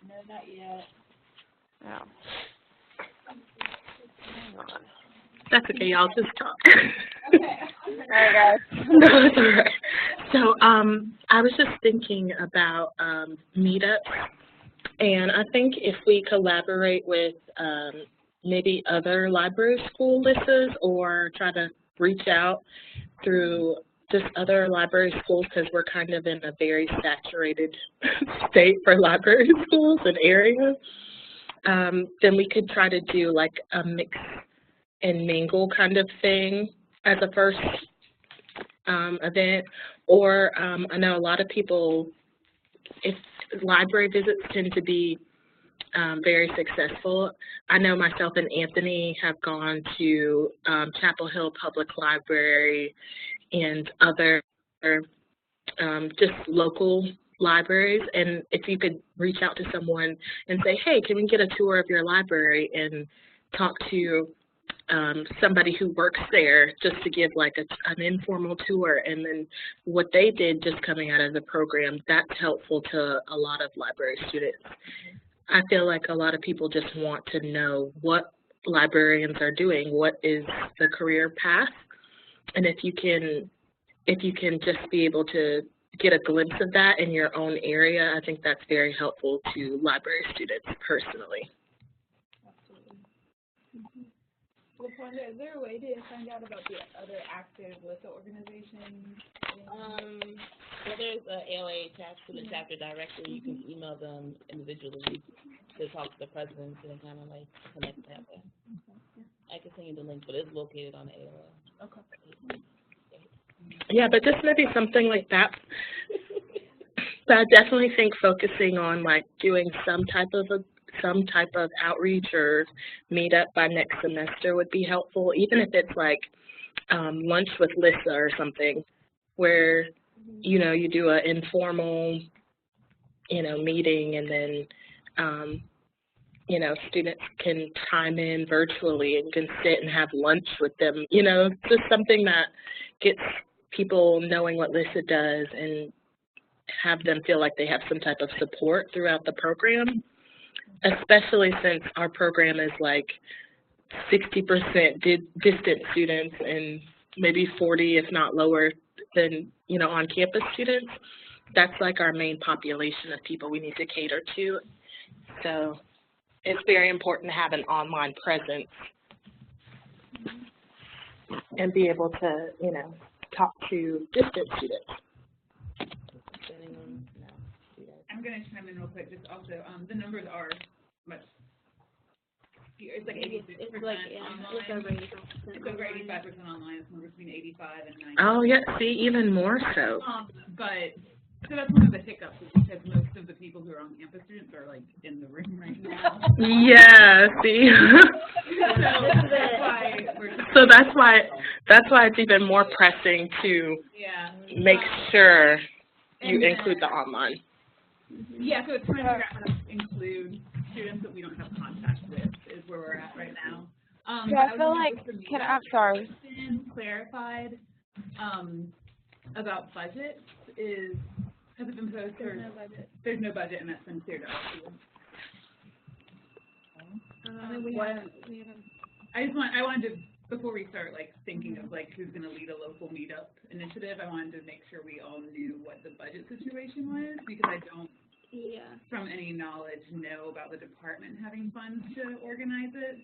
No, not yet. Oh. Hang on. That's okay, y'all. Just talk. Okay. All right, guys. No, it's all right. So I was just thinking about meetups, and I think if we collaborate with maybe other library school LISSAs, or try to reach out through just other library schools, because we're kind of in a very saturated state for library schools and areas, then we could try to do like a mix and mingle kind of thing as a first event. Or I know a lot of people, if library visits tend to be very successful. I know myself and Anthony have gone to Chapel Hill Public Library and other just local libraries, and if you could reach out to someone and say, hey, can we get a tour of your library, and talk to somebody who works there just to give like an informal tour, and then what they did just coming out of the program, that's helpful to a lot of library students. I feel like a lot of people just want to know what librarians are doing, what is the career path, and if you can just be able to get a glimpse of that in your own area, I think that's very helpful to library students personally. Absolutely. LaQuanda, is there a way to find out about the other active LISSA organizations? The there's a ALA student chapter directory. You can email them individually to talk to the presidents and kind of like connect that way. I can send you the link, but it's located on the AOL. Okay. Yeah, but just maybe something like that. But I definitely think focusing on like doing some type of outreach or meetup by next semester would be helpful, even if it's like lunch with LISSA or something, where you do an informal meeting, and then students can chime in virtually and can sit and have lunch with them. Just something that gets people knowing what LISSA does and have them feel like they have some type of support throughout the program, especially since our program is like 60% distant students and maybe 40, if not lower, than on-campus students. That's like our main population of people we need to cater to. So it's very important to have an online presence and be able to, talk to distant students. I'm going to chime in real quick. Just also, the numbers are much. It's like 86% online. It's over 85% online. It's somewhere between 85 and 90. Oh yeah, see, even more so. So that's one of the hiccups, is because most of the people who are on campus students are like in the room right now. Yeah, see. So that's why it's even more pressing to make sure you include the online. Yeah, so it's trying to figure out how to include students that we don't have contact with is where we're at right now. Yeah, I feel like, I'm sorry. Clarified about budget has it been posted? There's no budget. There's no budget, and that's been cleared up. I wanted to, before we start like thinking of like who's going to lead a local meetup initiative, I wanted to make sure we all knew what the budget situation was, because I don't, from any knowledge, know about the department having funds to organize it.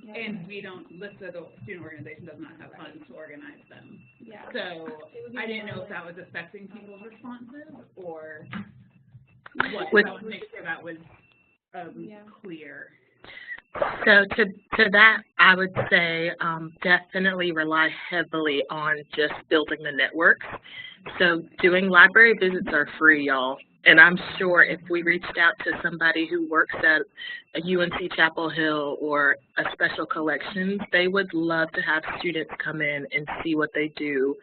Yeah. And we don't, LISSA, the student organization, does not have funds to organize them. Yeah. So I didn't know if that was affecting people's responses or what. I wanted to make sure that was clear. So to that, I would say definitely rely heavily on just building the networks. So doing library visits are free, y'all. And I'm sure if we reached out to somebody who works at a UNC Chapel Hill or a special collections, they would love to have students come in and see what they do.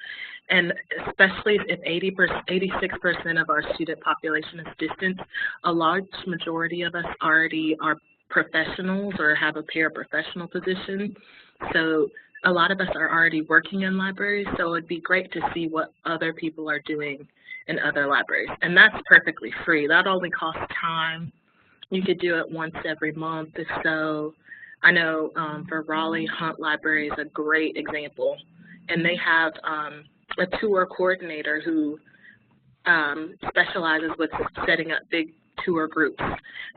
And especially if 86% of our student population is distant, a large majority of us already are professionals or have a paraprofessional position. So a lot of us are already working in libraries, so it would be great to see what other people are doing in other libraries. And that's perfectly free. That only costs time. You could do it once every month if so. I know for Raleigh, Hunt Library is a great example. And they have a tour coordinator who specializes with setting up big tour groups.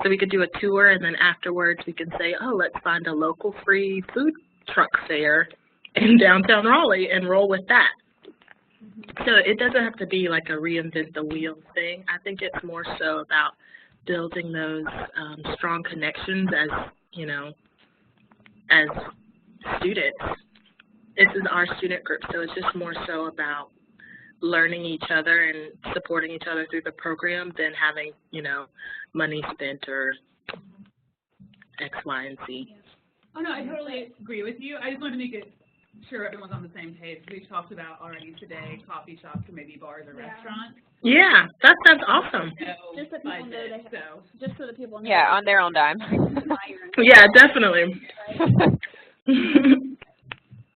So we could do a tour, and then afterwards we can say, oh, let's find a local free food truck fair in downtown Raleigh and roll with that. So it doesn't have to be like a reinvent the wheel thing. I think it's more so about building those strong connections as, as students. This is our student group, so it's just more so about learning each other and supporting each other through the program than having, money spent or X, Y, and Z. Oh, no, I totally agree with you. I just wanted to make it sure everyone's on the same page. We've talked about already today coffee shops or maybe bars or restaurants. Yeah, that sounds awesome. Just so people know they have, just so that people know. Yeah, on their own dime. Yeah, definitely.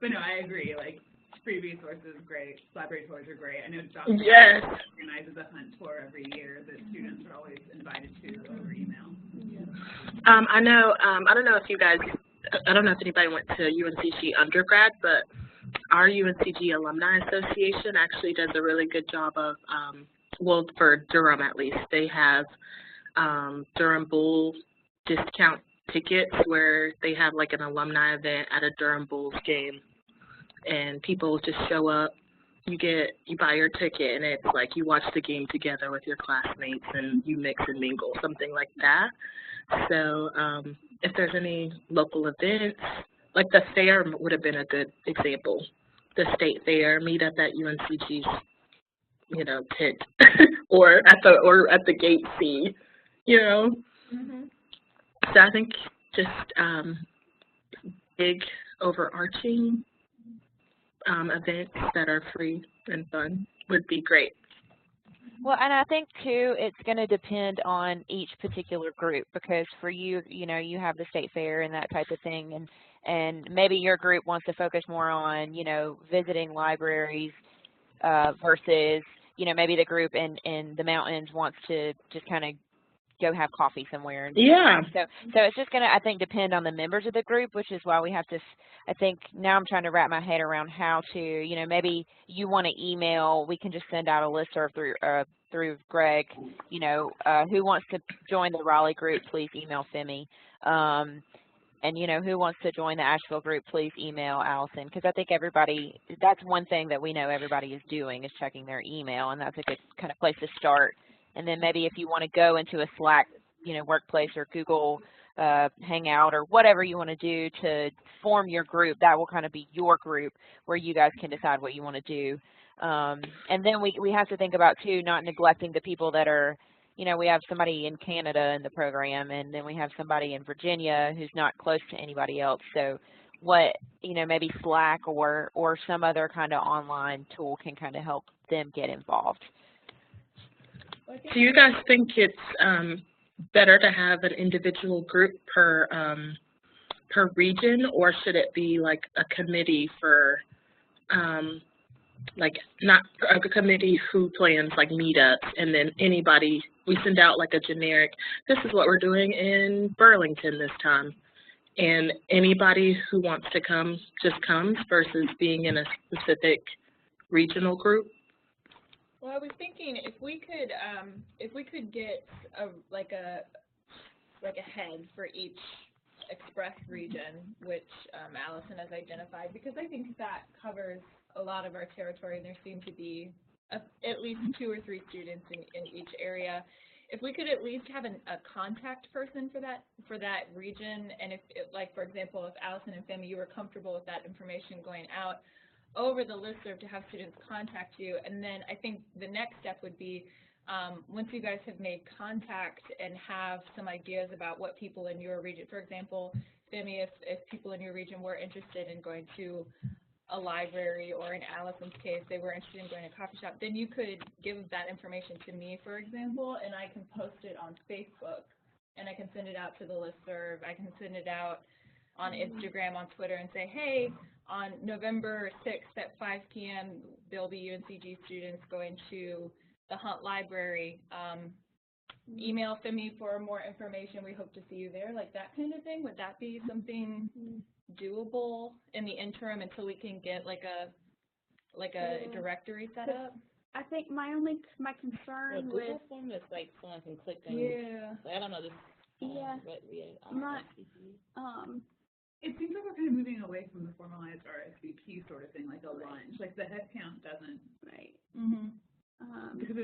But no, I agree. Like, free resources, great. Library tours are great. I know Dr. Yes. organizes a hunt tour every year that students are always invited to over email. I know, I don't know if you guys, I don't know if anybody went to UNCG undergrad, but our UNCG Alumni Association actually does a really good job of, well, for Durham at least, they have Durham Bull discount tickets where they have like an alumni event at a Durham Bulls game, and people just show up you buy your ticket, and it's like you watch the game together with your classmates and you mix and mingle, something like that. So if there's any local events, like the fair would have been a good example. The state fair, meet up at UNCG's, tent, or at the gate C, So I think just big overarching events that are free and fun would be great. Well, and I think too, it's going to depend on each particular group, because for you, you have the state fair and that type of thing, and maybe your group wants to focus more on, visiting libraries versus, maybe the group in the mountains wants to just kind of go have coffee somewhere. Yeah. So it's just going to, I think, depend on the members of the group, which is why we have to, I think now I'm trying to wrap my head around how to, maybe you want to email, we can just send out a listserv through Greg, who wants to join the Raleigh group, please email Femi. And, who wants to join the Asheville group, please email Allison. Because I think everybody, that's one thing that we know everybody is doing, is checking their email, and that's a good kind of place to start. And then maybe if you want to go into a Slack, workplace or Google Hangout or whatever you want to do to form your group, that will kind of be your group where you guys can decide what you want to do. And then we have to think about, too, not neglecting the people that are, we have somebody in Canada in the program, and then we have somebody in Virginia who's not close to anybody else. So what, maybe Slack or some other kind of online tool can kind of help them get involved. Do you guys think it's better to have an individual group per region, or should it be like a committee for like not a committee who plans like meetups, and then anybody, we send out like a generic, this is what we're doing in Burlington this time, and anybody who wants to come just comes, versus being in a specific regional group? Well, I was thinking if we could get a head for each express region, which Allison has identified, because I think that covers a lot of our territory, and there seem to be at least 2 or 3 students in each area. If we could at least have a contact person for that region, and if like, for example, if Allison and Femi, you were comfortable with that information going out over the listserv to have students contact you, and then I think the next step would be once you guys have made contact and have some ideas about what people in your region, for example, Femi, if people in your region were interested in going to a library, or in Allison's case, they were interested in going to a coffee shop, then you could give that information to me, for example, and I can post it on Facebook, and I can send it out to the listserv. I can send it out on Instagram, on Twitter, and say, hey, on November 6th at 5 p.m., there'll be UNCG students going to the Hunt Library. Email Femi for more information. We hope to see you there, like that kind of thing. Would that be something doable in the interim until we can get like a directory set up? I think my concern with Google form is like someone can click and I don't know this. It seems like we're kind of moving away from the formalized RSVP sort of thing, like a lunch. Like the head count doesn't. Right. Because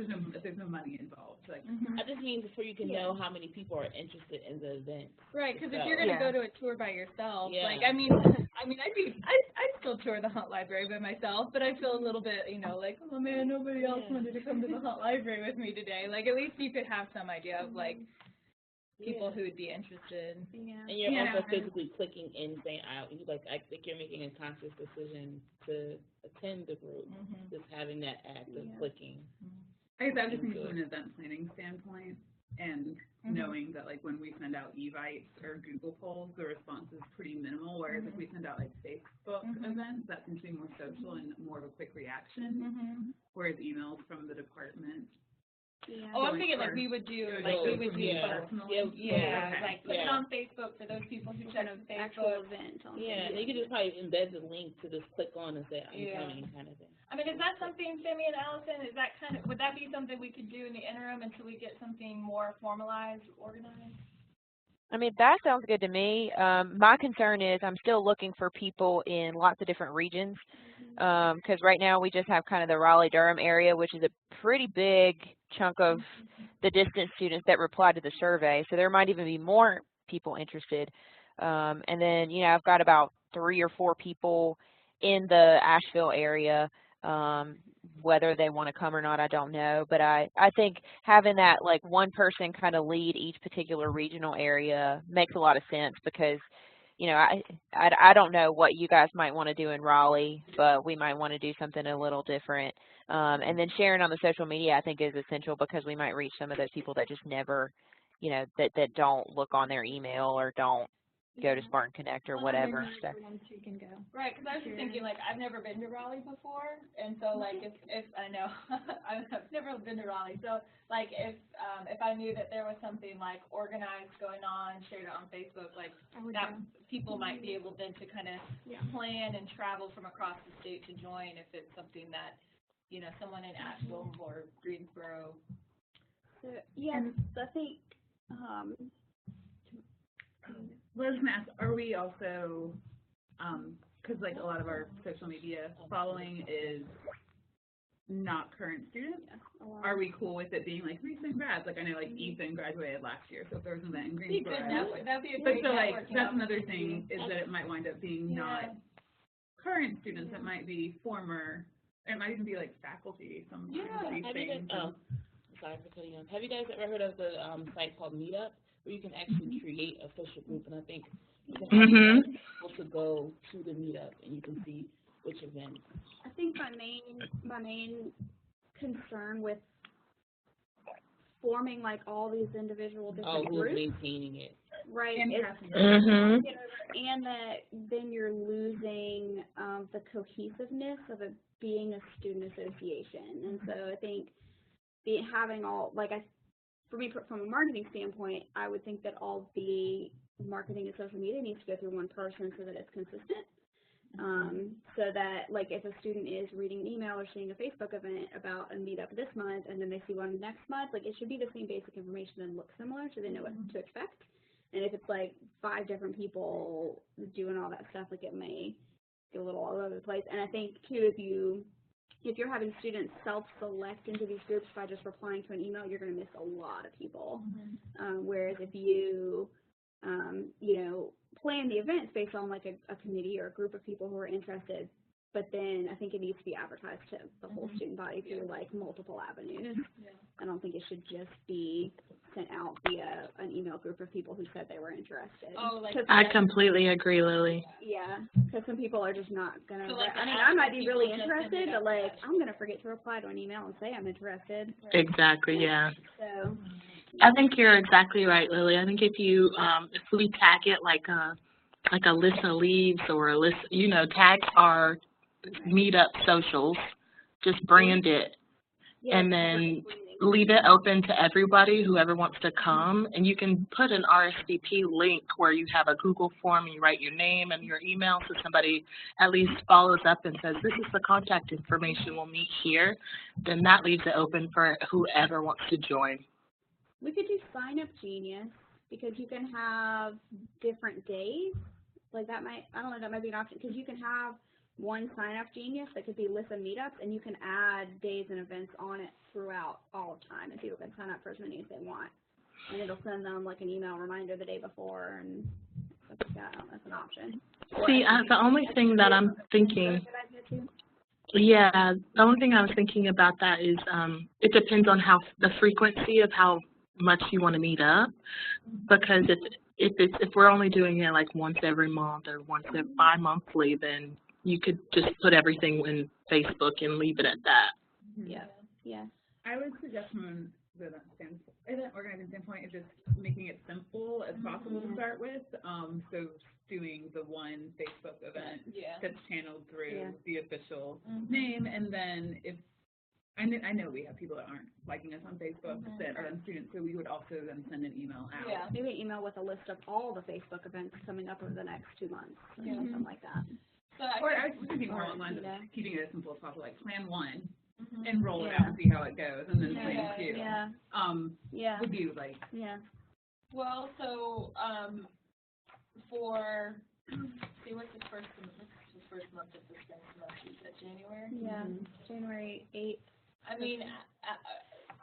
there's no money involved. Like I just mean before you can know how many people are interested in the event. Right, because if you're going to go to a tour by yourself, like I'd still tour the Hunt Library by myself, but I feel a little bit, like, oh man, nobody else wanted to come to the Hunt Library with me today. Like at least you could have some idea of like people who would be interested. And you're also physically clicking in, saying, I think you're making a conscious decision to attend the group, just having that act of clicking. I guess I just think from an event planning standpoint, and knowing that like when we send out evites or Google polls, the response is pretty minimal, whereas if we send out like Facebook events, that seems to be more social and more of a quick reaction, whereas emails from the department. Oh, I'm thinking like we would do both. Like put it on Facebook for those people who send a Facebook event. And you could just probably embed the link to just click on and say, I'm coming, kind of thing. I mean, is that something, Femi and Allison, would that be something we could do in the interim until we get something more formalized, organized? I mean, that sounds good to me. My concern is I'm still looking for people in lots of different regions. because right now we just have kind of the Raleigh-Durham area, which is a pretty big chunk of the distance students that replied to the survey. So there might even be more people interested. And then, you know, I've got about 3 or 4 people in the Asheville area. Whether they want to come or not, I don't know. But I think having that, like, one person kind of lead each particular regional area makes a lot of sense because, you know, I don't know what you guys might want to do in Raleigh, but we might want to do something a little different. And then sharing on the social media, I think, is essential because we might reach some of those people that just never, you know, that don't look on their email or don't go to Spartan Connect or whatever. So. Right, because I was just thinking, like, I've never been to Raleigh before, and so, like, if I know, I've never been to Raleigh, so, like, if I knew that there was something, like, organized going on, shared it on Facebook, like, that people might be able then to kind of plan and travel from across the state to join if it's something that, you know, someone in Asheville or Greensboro. Yes, I think, Well, I was going to ask, are we also, because like a lot of our social media following is not current students, are we cool with it being like recent grads? Like I know like Ethan graduated last year, so if there was an event in Greensboro. That'd be a But great so like, networking that's another opportunity. thing is that it might wind up being not current students, it might be former, it might even be like faculty, some of these things. Sorry for cutting off. Have you guys ever heard of the site called Meetup, where you can actually create a social group, and I think you can ask people to go to the Meetup, and you can see which events. I think my main concern with forming like all these individual different who's groups, maintaining it? right? Mhm. And that then you're losing the cohesiveness of it being a student association, and so I think having all for me, from a marketing standpoint, I would think that all the marketing and social media needs to go through one person so that it's consistent. So that, like, if a student is reading an email or seeing a Facebook event about a meetup this month and then they see one next month, like, it should be the same basic information and look similar so they know what to expect. And if it's, like, 5 different people doing all that stuff, like, it may get a little all over the place. And I think, too, if you're having students self-select into these groups by just replying to an email, you're going to miss a lot of people. Whereas if you, you know, plan the events based on like a committee or a group of people who are interested, but then I think it needs to be advertised to the whole student body through like multiple avenues. I don't think it should just be sent out via an email group of people who said they were interested. I completely agree, Lily. Yeah, because some people are just not going to, I mean, I might be really interested, but like, I'm going to forget to reply to an email and say I'm interested. Exactly, yeah. So. I think you're exactly right, Lily. I think if you, if we tag it like a LISSA leaves or a LISSA, you know, tag our meetup socials, just brand it, and then leave it open to everybody, whoever wants to come, and you can put an RSVP link where you have a Google form and you write your name and your email so somebody at least follows up and says, this is the contact information, we'll meet here. Then that leaves it open for whoever wants to join. We could do Sign Up Genius because you can have different days. Like that might, I don't know, that might be an option because you can have one Sign Up Genius that could be LISSA meetups, and you can add days and events on it throughout all the time, and people can sign up for as many as they want. And it'll send them like an email reminder the day before and stuff like that. That's an option. See, the only thing that I'm thinking, yeah, the only thing I was thinking about that is it depends on how the frequency of how much you want to meet up, because if we're only doing it like once every month or once every bi-monthly, then you could just put everything in Facebook and leave it at that. Yeah. I would suggest from the organizing standpoint is just making it simple as possible to start with. So doing the one Facebook event that's channeled through the official name, and then if I know we have people that aren't liking us on Facebook that are students, so we would also then send an email out. Yeah, maybe an email with a list of all the Facebook events coming up over the next 2 months, or something like that. So I was thinking more along the lines of keeping it as simple as possible, like plan 1 and roll it out and see how it goes, and then plan 2. Would be like. Well, so for see what's this first first month of the spring semester? Is that January? Yeah, January 8th. I mean,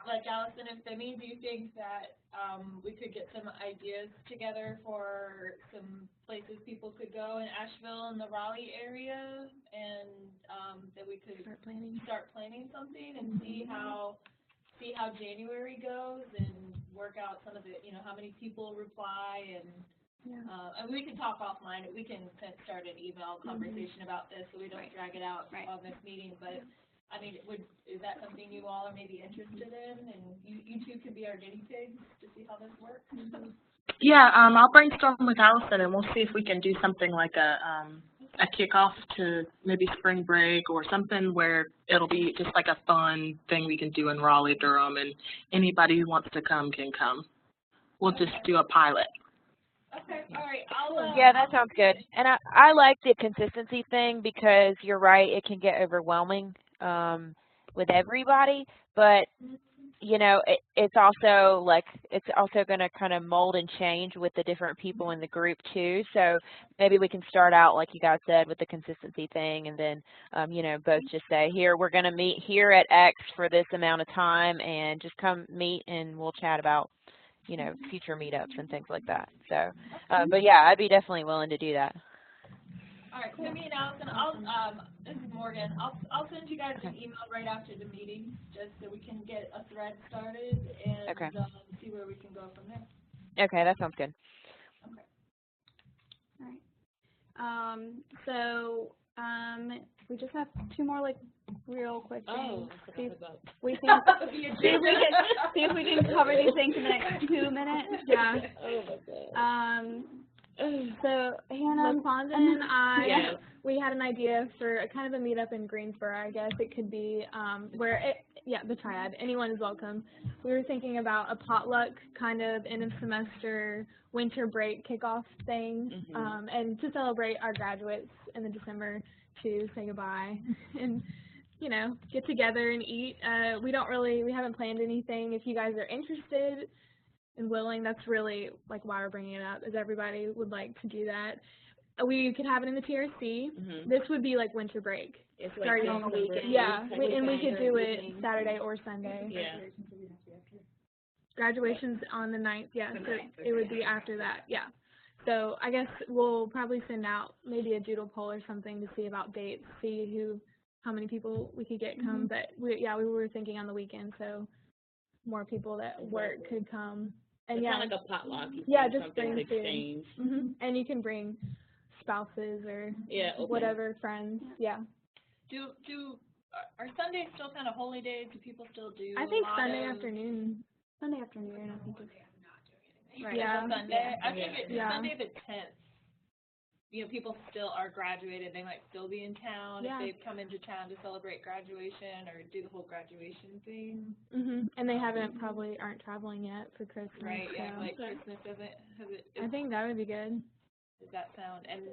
like Allison and Femi, do you think that we could get some ideas together for some places people could go in Asheville and the Raleigh area, and that we could start planning something and see how January goes and work out some of the, how many people reply and we can talk offline. We can start an email conversation about this so we don't drag it out on this meeting. But I mean, is that something you all are maybe interested in? And you two could be our guinea pigs to see how this works. Yeah, I'll brainstorm with Allison and we'll see if we can do something like a kickoff to maybe spring break or something where it'll be just like a fun thing we can do in Raleigh, Durham, and anybody who wants to come can come. We'll just do a pilot. Okay, all right. Yeah, that sounds good. And I like the consistency thing because you're right, it can get overwhelming with everybody, but it's also going to kind of mold and change with the different people in the group too. So maybe we can start out, like you guys said, with the consistency thing, and then both just say, here, we're going to meet here at X for this amount of time, and just come meet and we'll chat about future meetups and things like that. So, but yeah, I'd be definitely willing to do that. All right, Timmy and Allison, this is Morgan. I'll send you guys an email right after the meeting, just so we can get a thread started and see where we can go from there. Okay, that sounds good. Okay. All right. So we just have two more real quick things. See if we can cover these things in the next 2 minutes. Yeah. Oh my God. So Hannah, LaFonda, and I, we had an idea for a kind of a meetup in Greensboro. I guess it could be the Triad. Anyone is welcome. We were thinking about a potluck kind of end of semester winter break kickoff thing, and to celebrate our graduates in the December to say goodbye and get together and eat. We haven't planned anything. If you guys are interested and willing, that's really why we're bringing it up, is everybody would like to do that. We could have it in the TRC. This would be winter break. It's starting on the weekend. Yeah, and we could do it Saturday or Sunday. Yeah. Graduation's on the 9th, so it would be after that, So I guess we'll probably send out maybe a doodle poll or something to see about dates, see how many people we could get come. But we were thinking on the weekend, so more people that work could come. And it's kind of like a potluck. Just bring food. Exchange. And you can bring spouses or whatever friends. Are Sundays still kind of holy days? Do people still do? I think Sunday afternoon. Sunday afternoon, I think it's right. Sunday. I think it's Sunday the 10th. People still are graduated. They might still be in town if they've come into town to celebrate graduation or do the whole graduation thing. And they probably aren't traveling yet for Christmas. Right. Yeah. So. Like Christmas doesn't. I think that would be good. Does that sound? And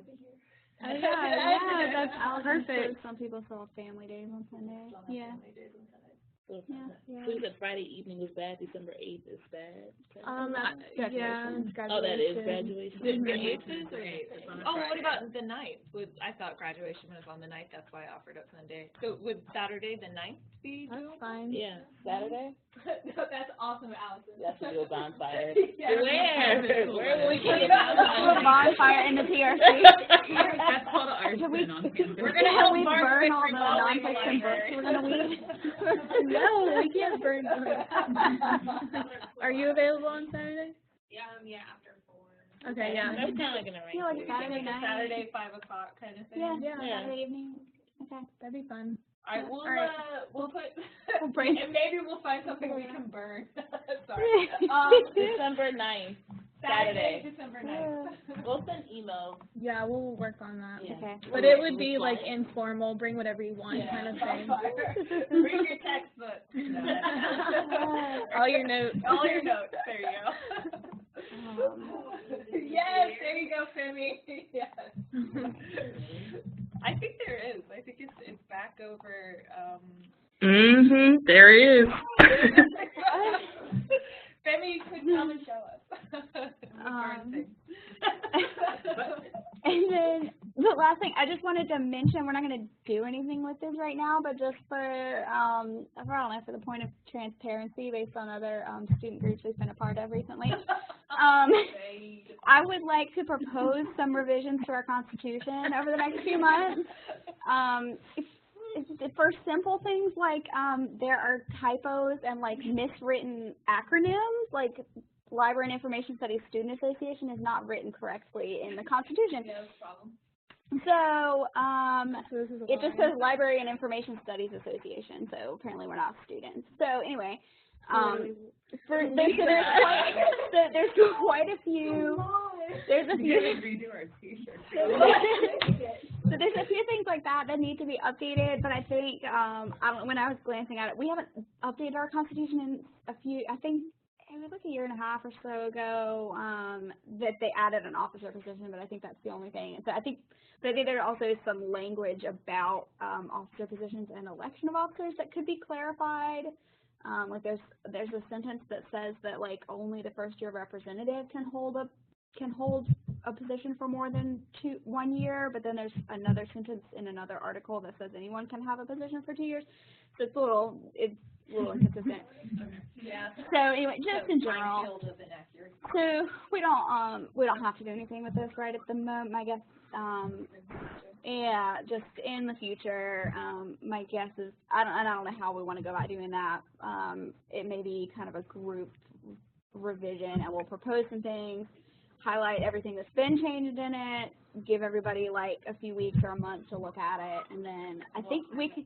that's perfect. Some people still have family days on Sunday. So you said Friday evening was bad, December 8th is bad? Graduation. Oh, that is graduation. The 8th is or 8th? Oh, what about the 9th? I thought graduation was on the 9th, that's why I offered up Sunday. So would Saturday the 9th be? That's fine. Yeah, Saturday? No, that's awesome, Allison. That's a real bonfire. Where will we get a bonfire in the TRC? That's called an arson on campus. We're going to help burn all the non-fiction books we're going to read. No, we can't burn books. Are you available on Saturday? Yeah, after 4. Okay, yeah. That's kind of like an arrangement. Saturday night. Saturday, 5 o'clock kind of thing. Yeah, Saturday evening. Okay. That'd be fun. All right, we'll put, and maybe we'll find something we can burn. Sorry. December 9th. Saturday, December 9th. We'll send emails. Yeah, we'll work on that. Yeah. Okay. But it would be informal, bring whatever you want kind of thing. Bring your textbook. All your notes. All your notes. There you go. Yes, there you go, Femi. Yes. I think there is. I think it's back over. There is. Femi could come and show us. And then last thing, I just wanted to mention, we're not going to do anything with this right now, but just for, I don't know, for the point of transparency based on other student groups we've been a part of recently, I would like to propose some revisions to our Constitution over the next few months. For simple things like there are typos and like miswritten acronyms, like Library and Information Studies Student Association is not written correctly in the Constitution. No problem. So it just says Library and Information Studies Association, so apparently we're not students. So anyway, there's quite a few. There's a few. Redo our t-shirts. So there's a few things like that that need to be updated, but I think when I was glancing at it, we haven't updated our Constitution in I think it was like a year and a half or so ago that they added an officer position, but I think that's the only thing. So I think there also is some language about officer positions and election of officers that could be clarified. Like there's a sentence that says that like only the first year representative can hold a position for more than 1 year, but then there's another sentence in another article that says anyone can have a position for 2 years. So it's a little inconsistent. Yeah. So anyway, just in general. So we don't have to do anything with this right at the moment. I guess yeah, just in the future. My guess is I don't know how we want to go about doing that. It may be kind of a group revision, and we'll propose some things, highlight everything that's been changed in it, give everybody like a few weeks or a month to look at it, and then I think we can.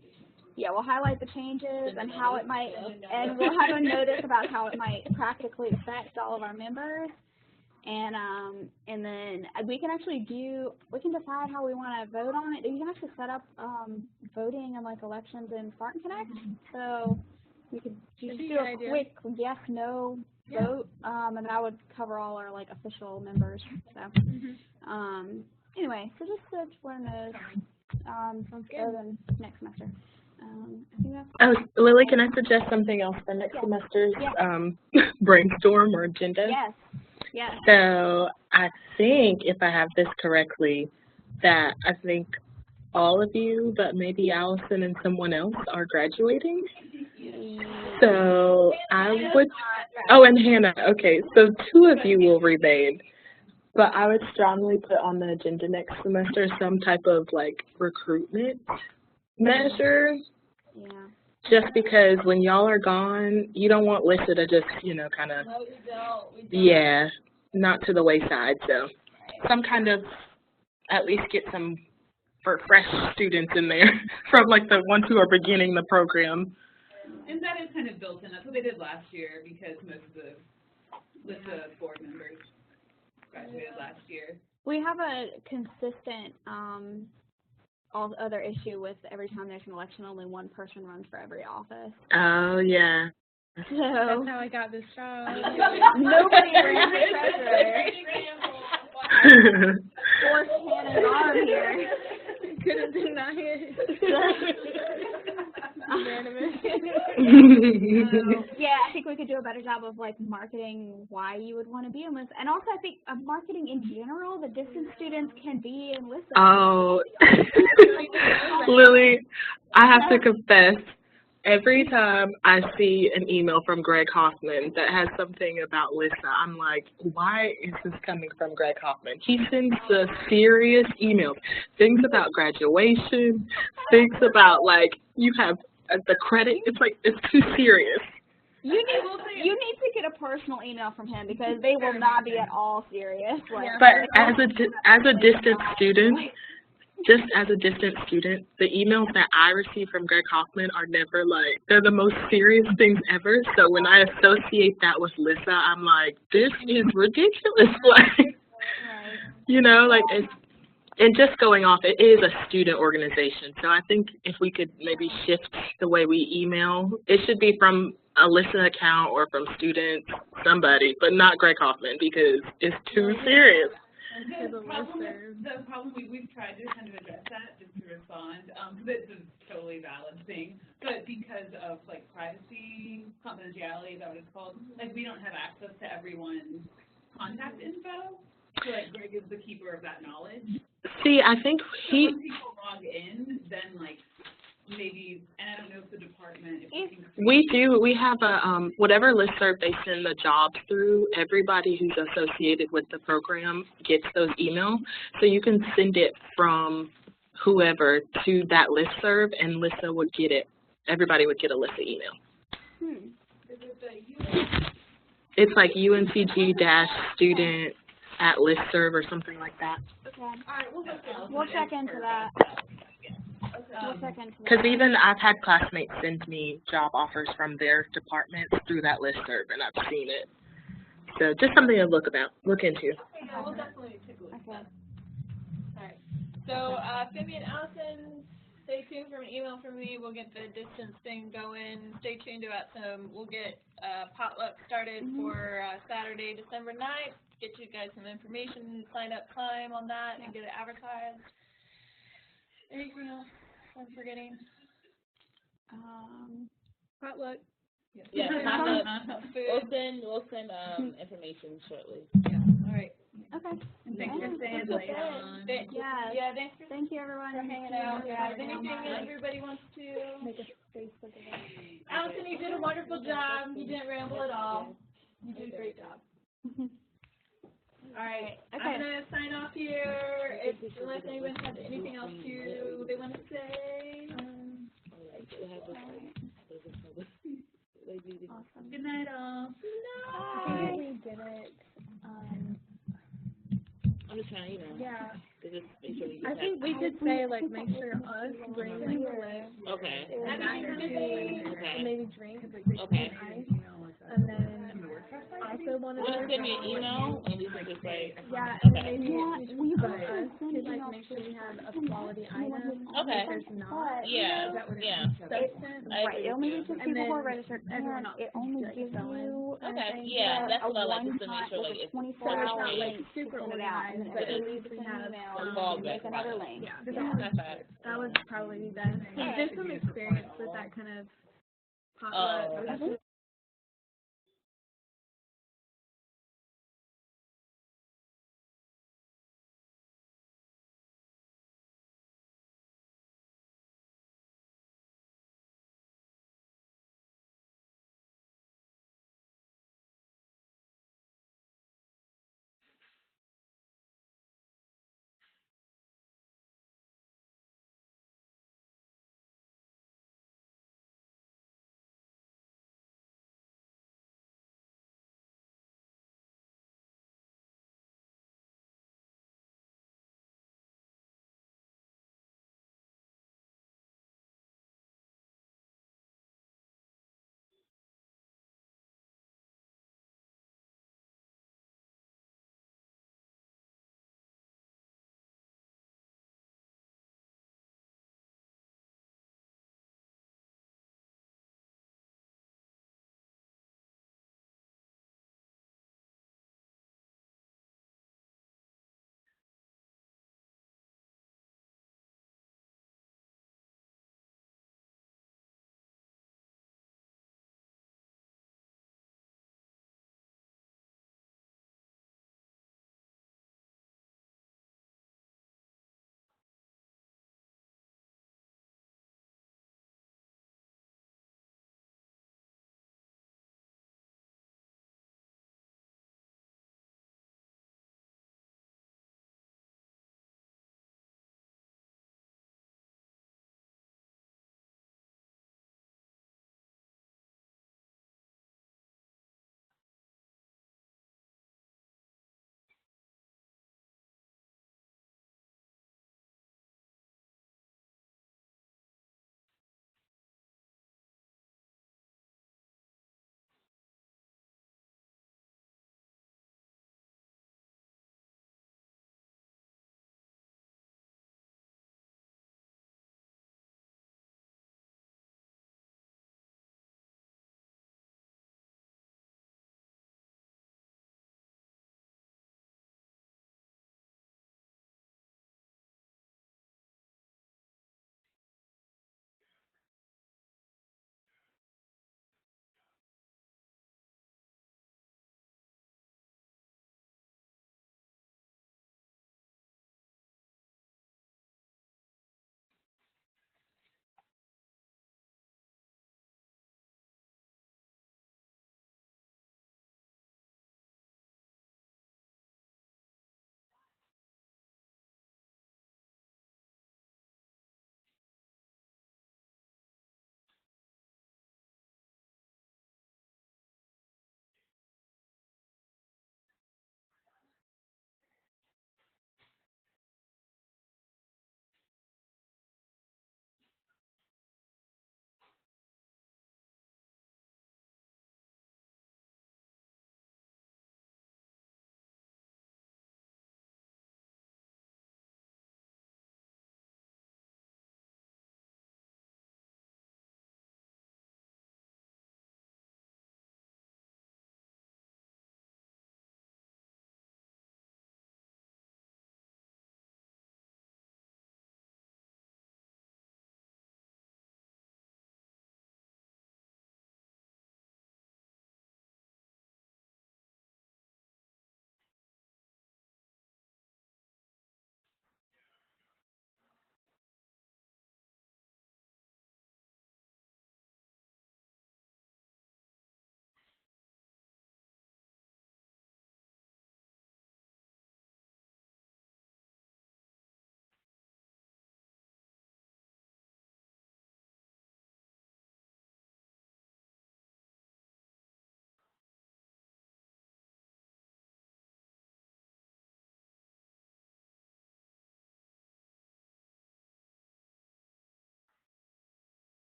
Yeah, we'll highlight the changes and how it might, and we'll have a notice about how it might practically affect all of our members, and then we can decide how we want to vote on it. You can actually set up voting and like elections in Spartan Connect, so we could just do a quick yes/no vote, and that would cover all our like official members. So anyway, so just one of those. Sounds good. Then next semester. I think that's Lily, can I suggest something else for next semester's brainstorm or agenda? Yes. Yes. So I think, if I have this correctly, that I think all of you, but maybe Allison and someone else, are graduating. So I would, and Hannah, okay, so 2 of you will remain. But I would strongly put on the agenda next semester some type of like recruitment measure. Yeah. Just because when y'all are gone, you don't want LISSA to just, kind of, not to the wayside. So some kind of, at least get some for fresh students in there from like the ones who are beginning the program. And that is kind of built in. That's what they did last year because most of the LISSA board members graduated last year. We have a consistent all other issue with every time there's an election, only one person runs for every office. Oh, yeah. So that's how I got this job. Nobody ran for treasurer. Forced Hannah's arm here. Couldn't deny it. Yeah, I think we could do a better job of like marketing why you would want to be in LISSA, and also I think marketing in general. The distance students can be in LISSA. Oh, Lily, I have to confess. Every time I see an email from Greg Hoffman that has something about LISSA, I'm like, why is this coming from Greg Hoffman? He sends the serious emails, things about graduation, things about like you have the credit. It's like it's too serious. You need to get a personal email from him because they will not be at all serious. Like, but as a distant student. Just as a distant student, the emails that I receive from Greg Hoffman are never like, they're the most serious things ever. So when I associate that with LISSA, I'm like, this is ridiculous. Like, and just going off, it is a student organization. So I think if we could maybe shift the way we email, it should be from a LISSA account or from students, somebody, but not Greg Hoffman because it's too serious. The problem we've tried to kind of address that just to respond, because it's a totally valid thing, but because of like privacy, confidentiality, is that what it's called? Like we don't have access to everyone's contact info, so like Greg is the keeper of that knowledge. See, I think So when people log in, then like maybe, and I don't know if the department, if we have a, whatever listserv they send the jobs through, everybody who's associated with the program gets those emails. So you can send it from whoever to that listserv, and LISSA would get it. Everybody would get a LISSA email. It's like UNCG-student@listserv or something like that. Okay. All right, we'll check into that. Because even I've had classmates send me job offers from their departments through that listserv, and I've seen it. So just something to look into. Okay, yeah, we'll definitely take a look at that. All right. So, Femi and Allison, stay tuned for an email from me. We'll get the distance thing going. Stay tuned about we'll get potluck started for Saturday, December 9th. Get you guys some information, sign up time on that, and get it advertised. Anything else I'm forgetting? Potluck. Yeah, we'll send information shortly. Yeah. All right. Okay. thanks for staying late on. Yeah. Thanks for Thank you, everyone. for hanging out. Yeah. Is anything that everybody wants to? Allison, you did a wonderful job. You didn't ramble at all. You did a great job. All right. Okay. I'm gonna sign off here. Unless anyone has anything else they want to say. Awesome. Good night, all. I think we did it. I'm just trying to, Yeah. just make sure we I think we did say like make sure us bring like a list. Okay. And maybe drink Okay. ice. And then also wanted to Just send me an email and we can just like. yeah, and then Okay. maybe we for us to like make sure we have a quality item. Okay. If there's not. Yeah. Substance. Right. It only reaches And people who are then registered, everyone and else it can only just, like, gives fill in. you Okay. Yeah, that's what I like, just to make sure like it's 24 So it's hours not like link super to send it out, and organized, then but if at you least need to we send an have email, Make another link. Yeah. Perfect. That would probably be best. There's some experience with that kind of potluck.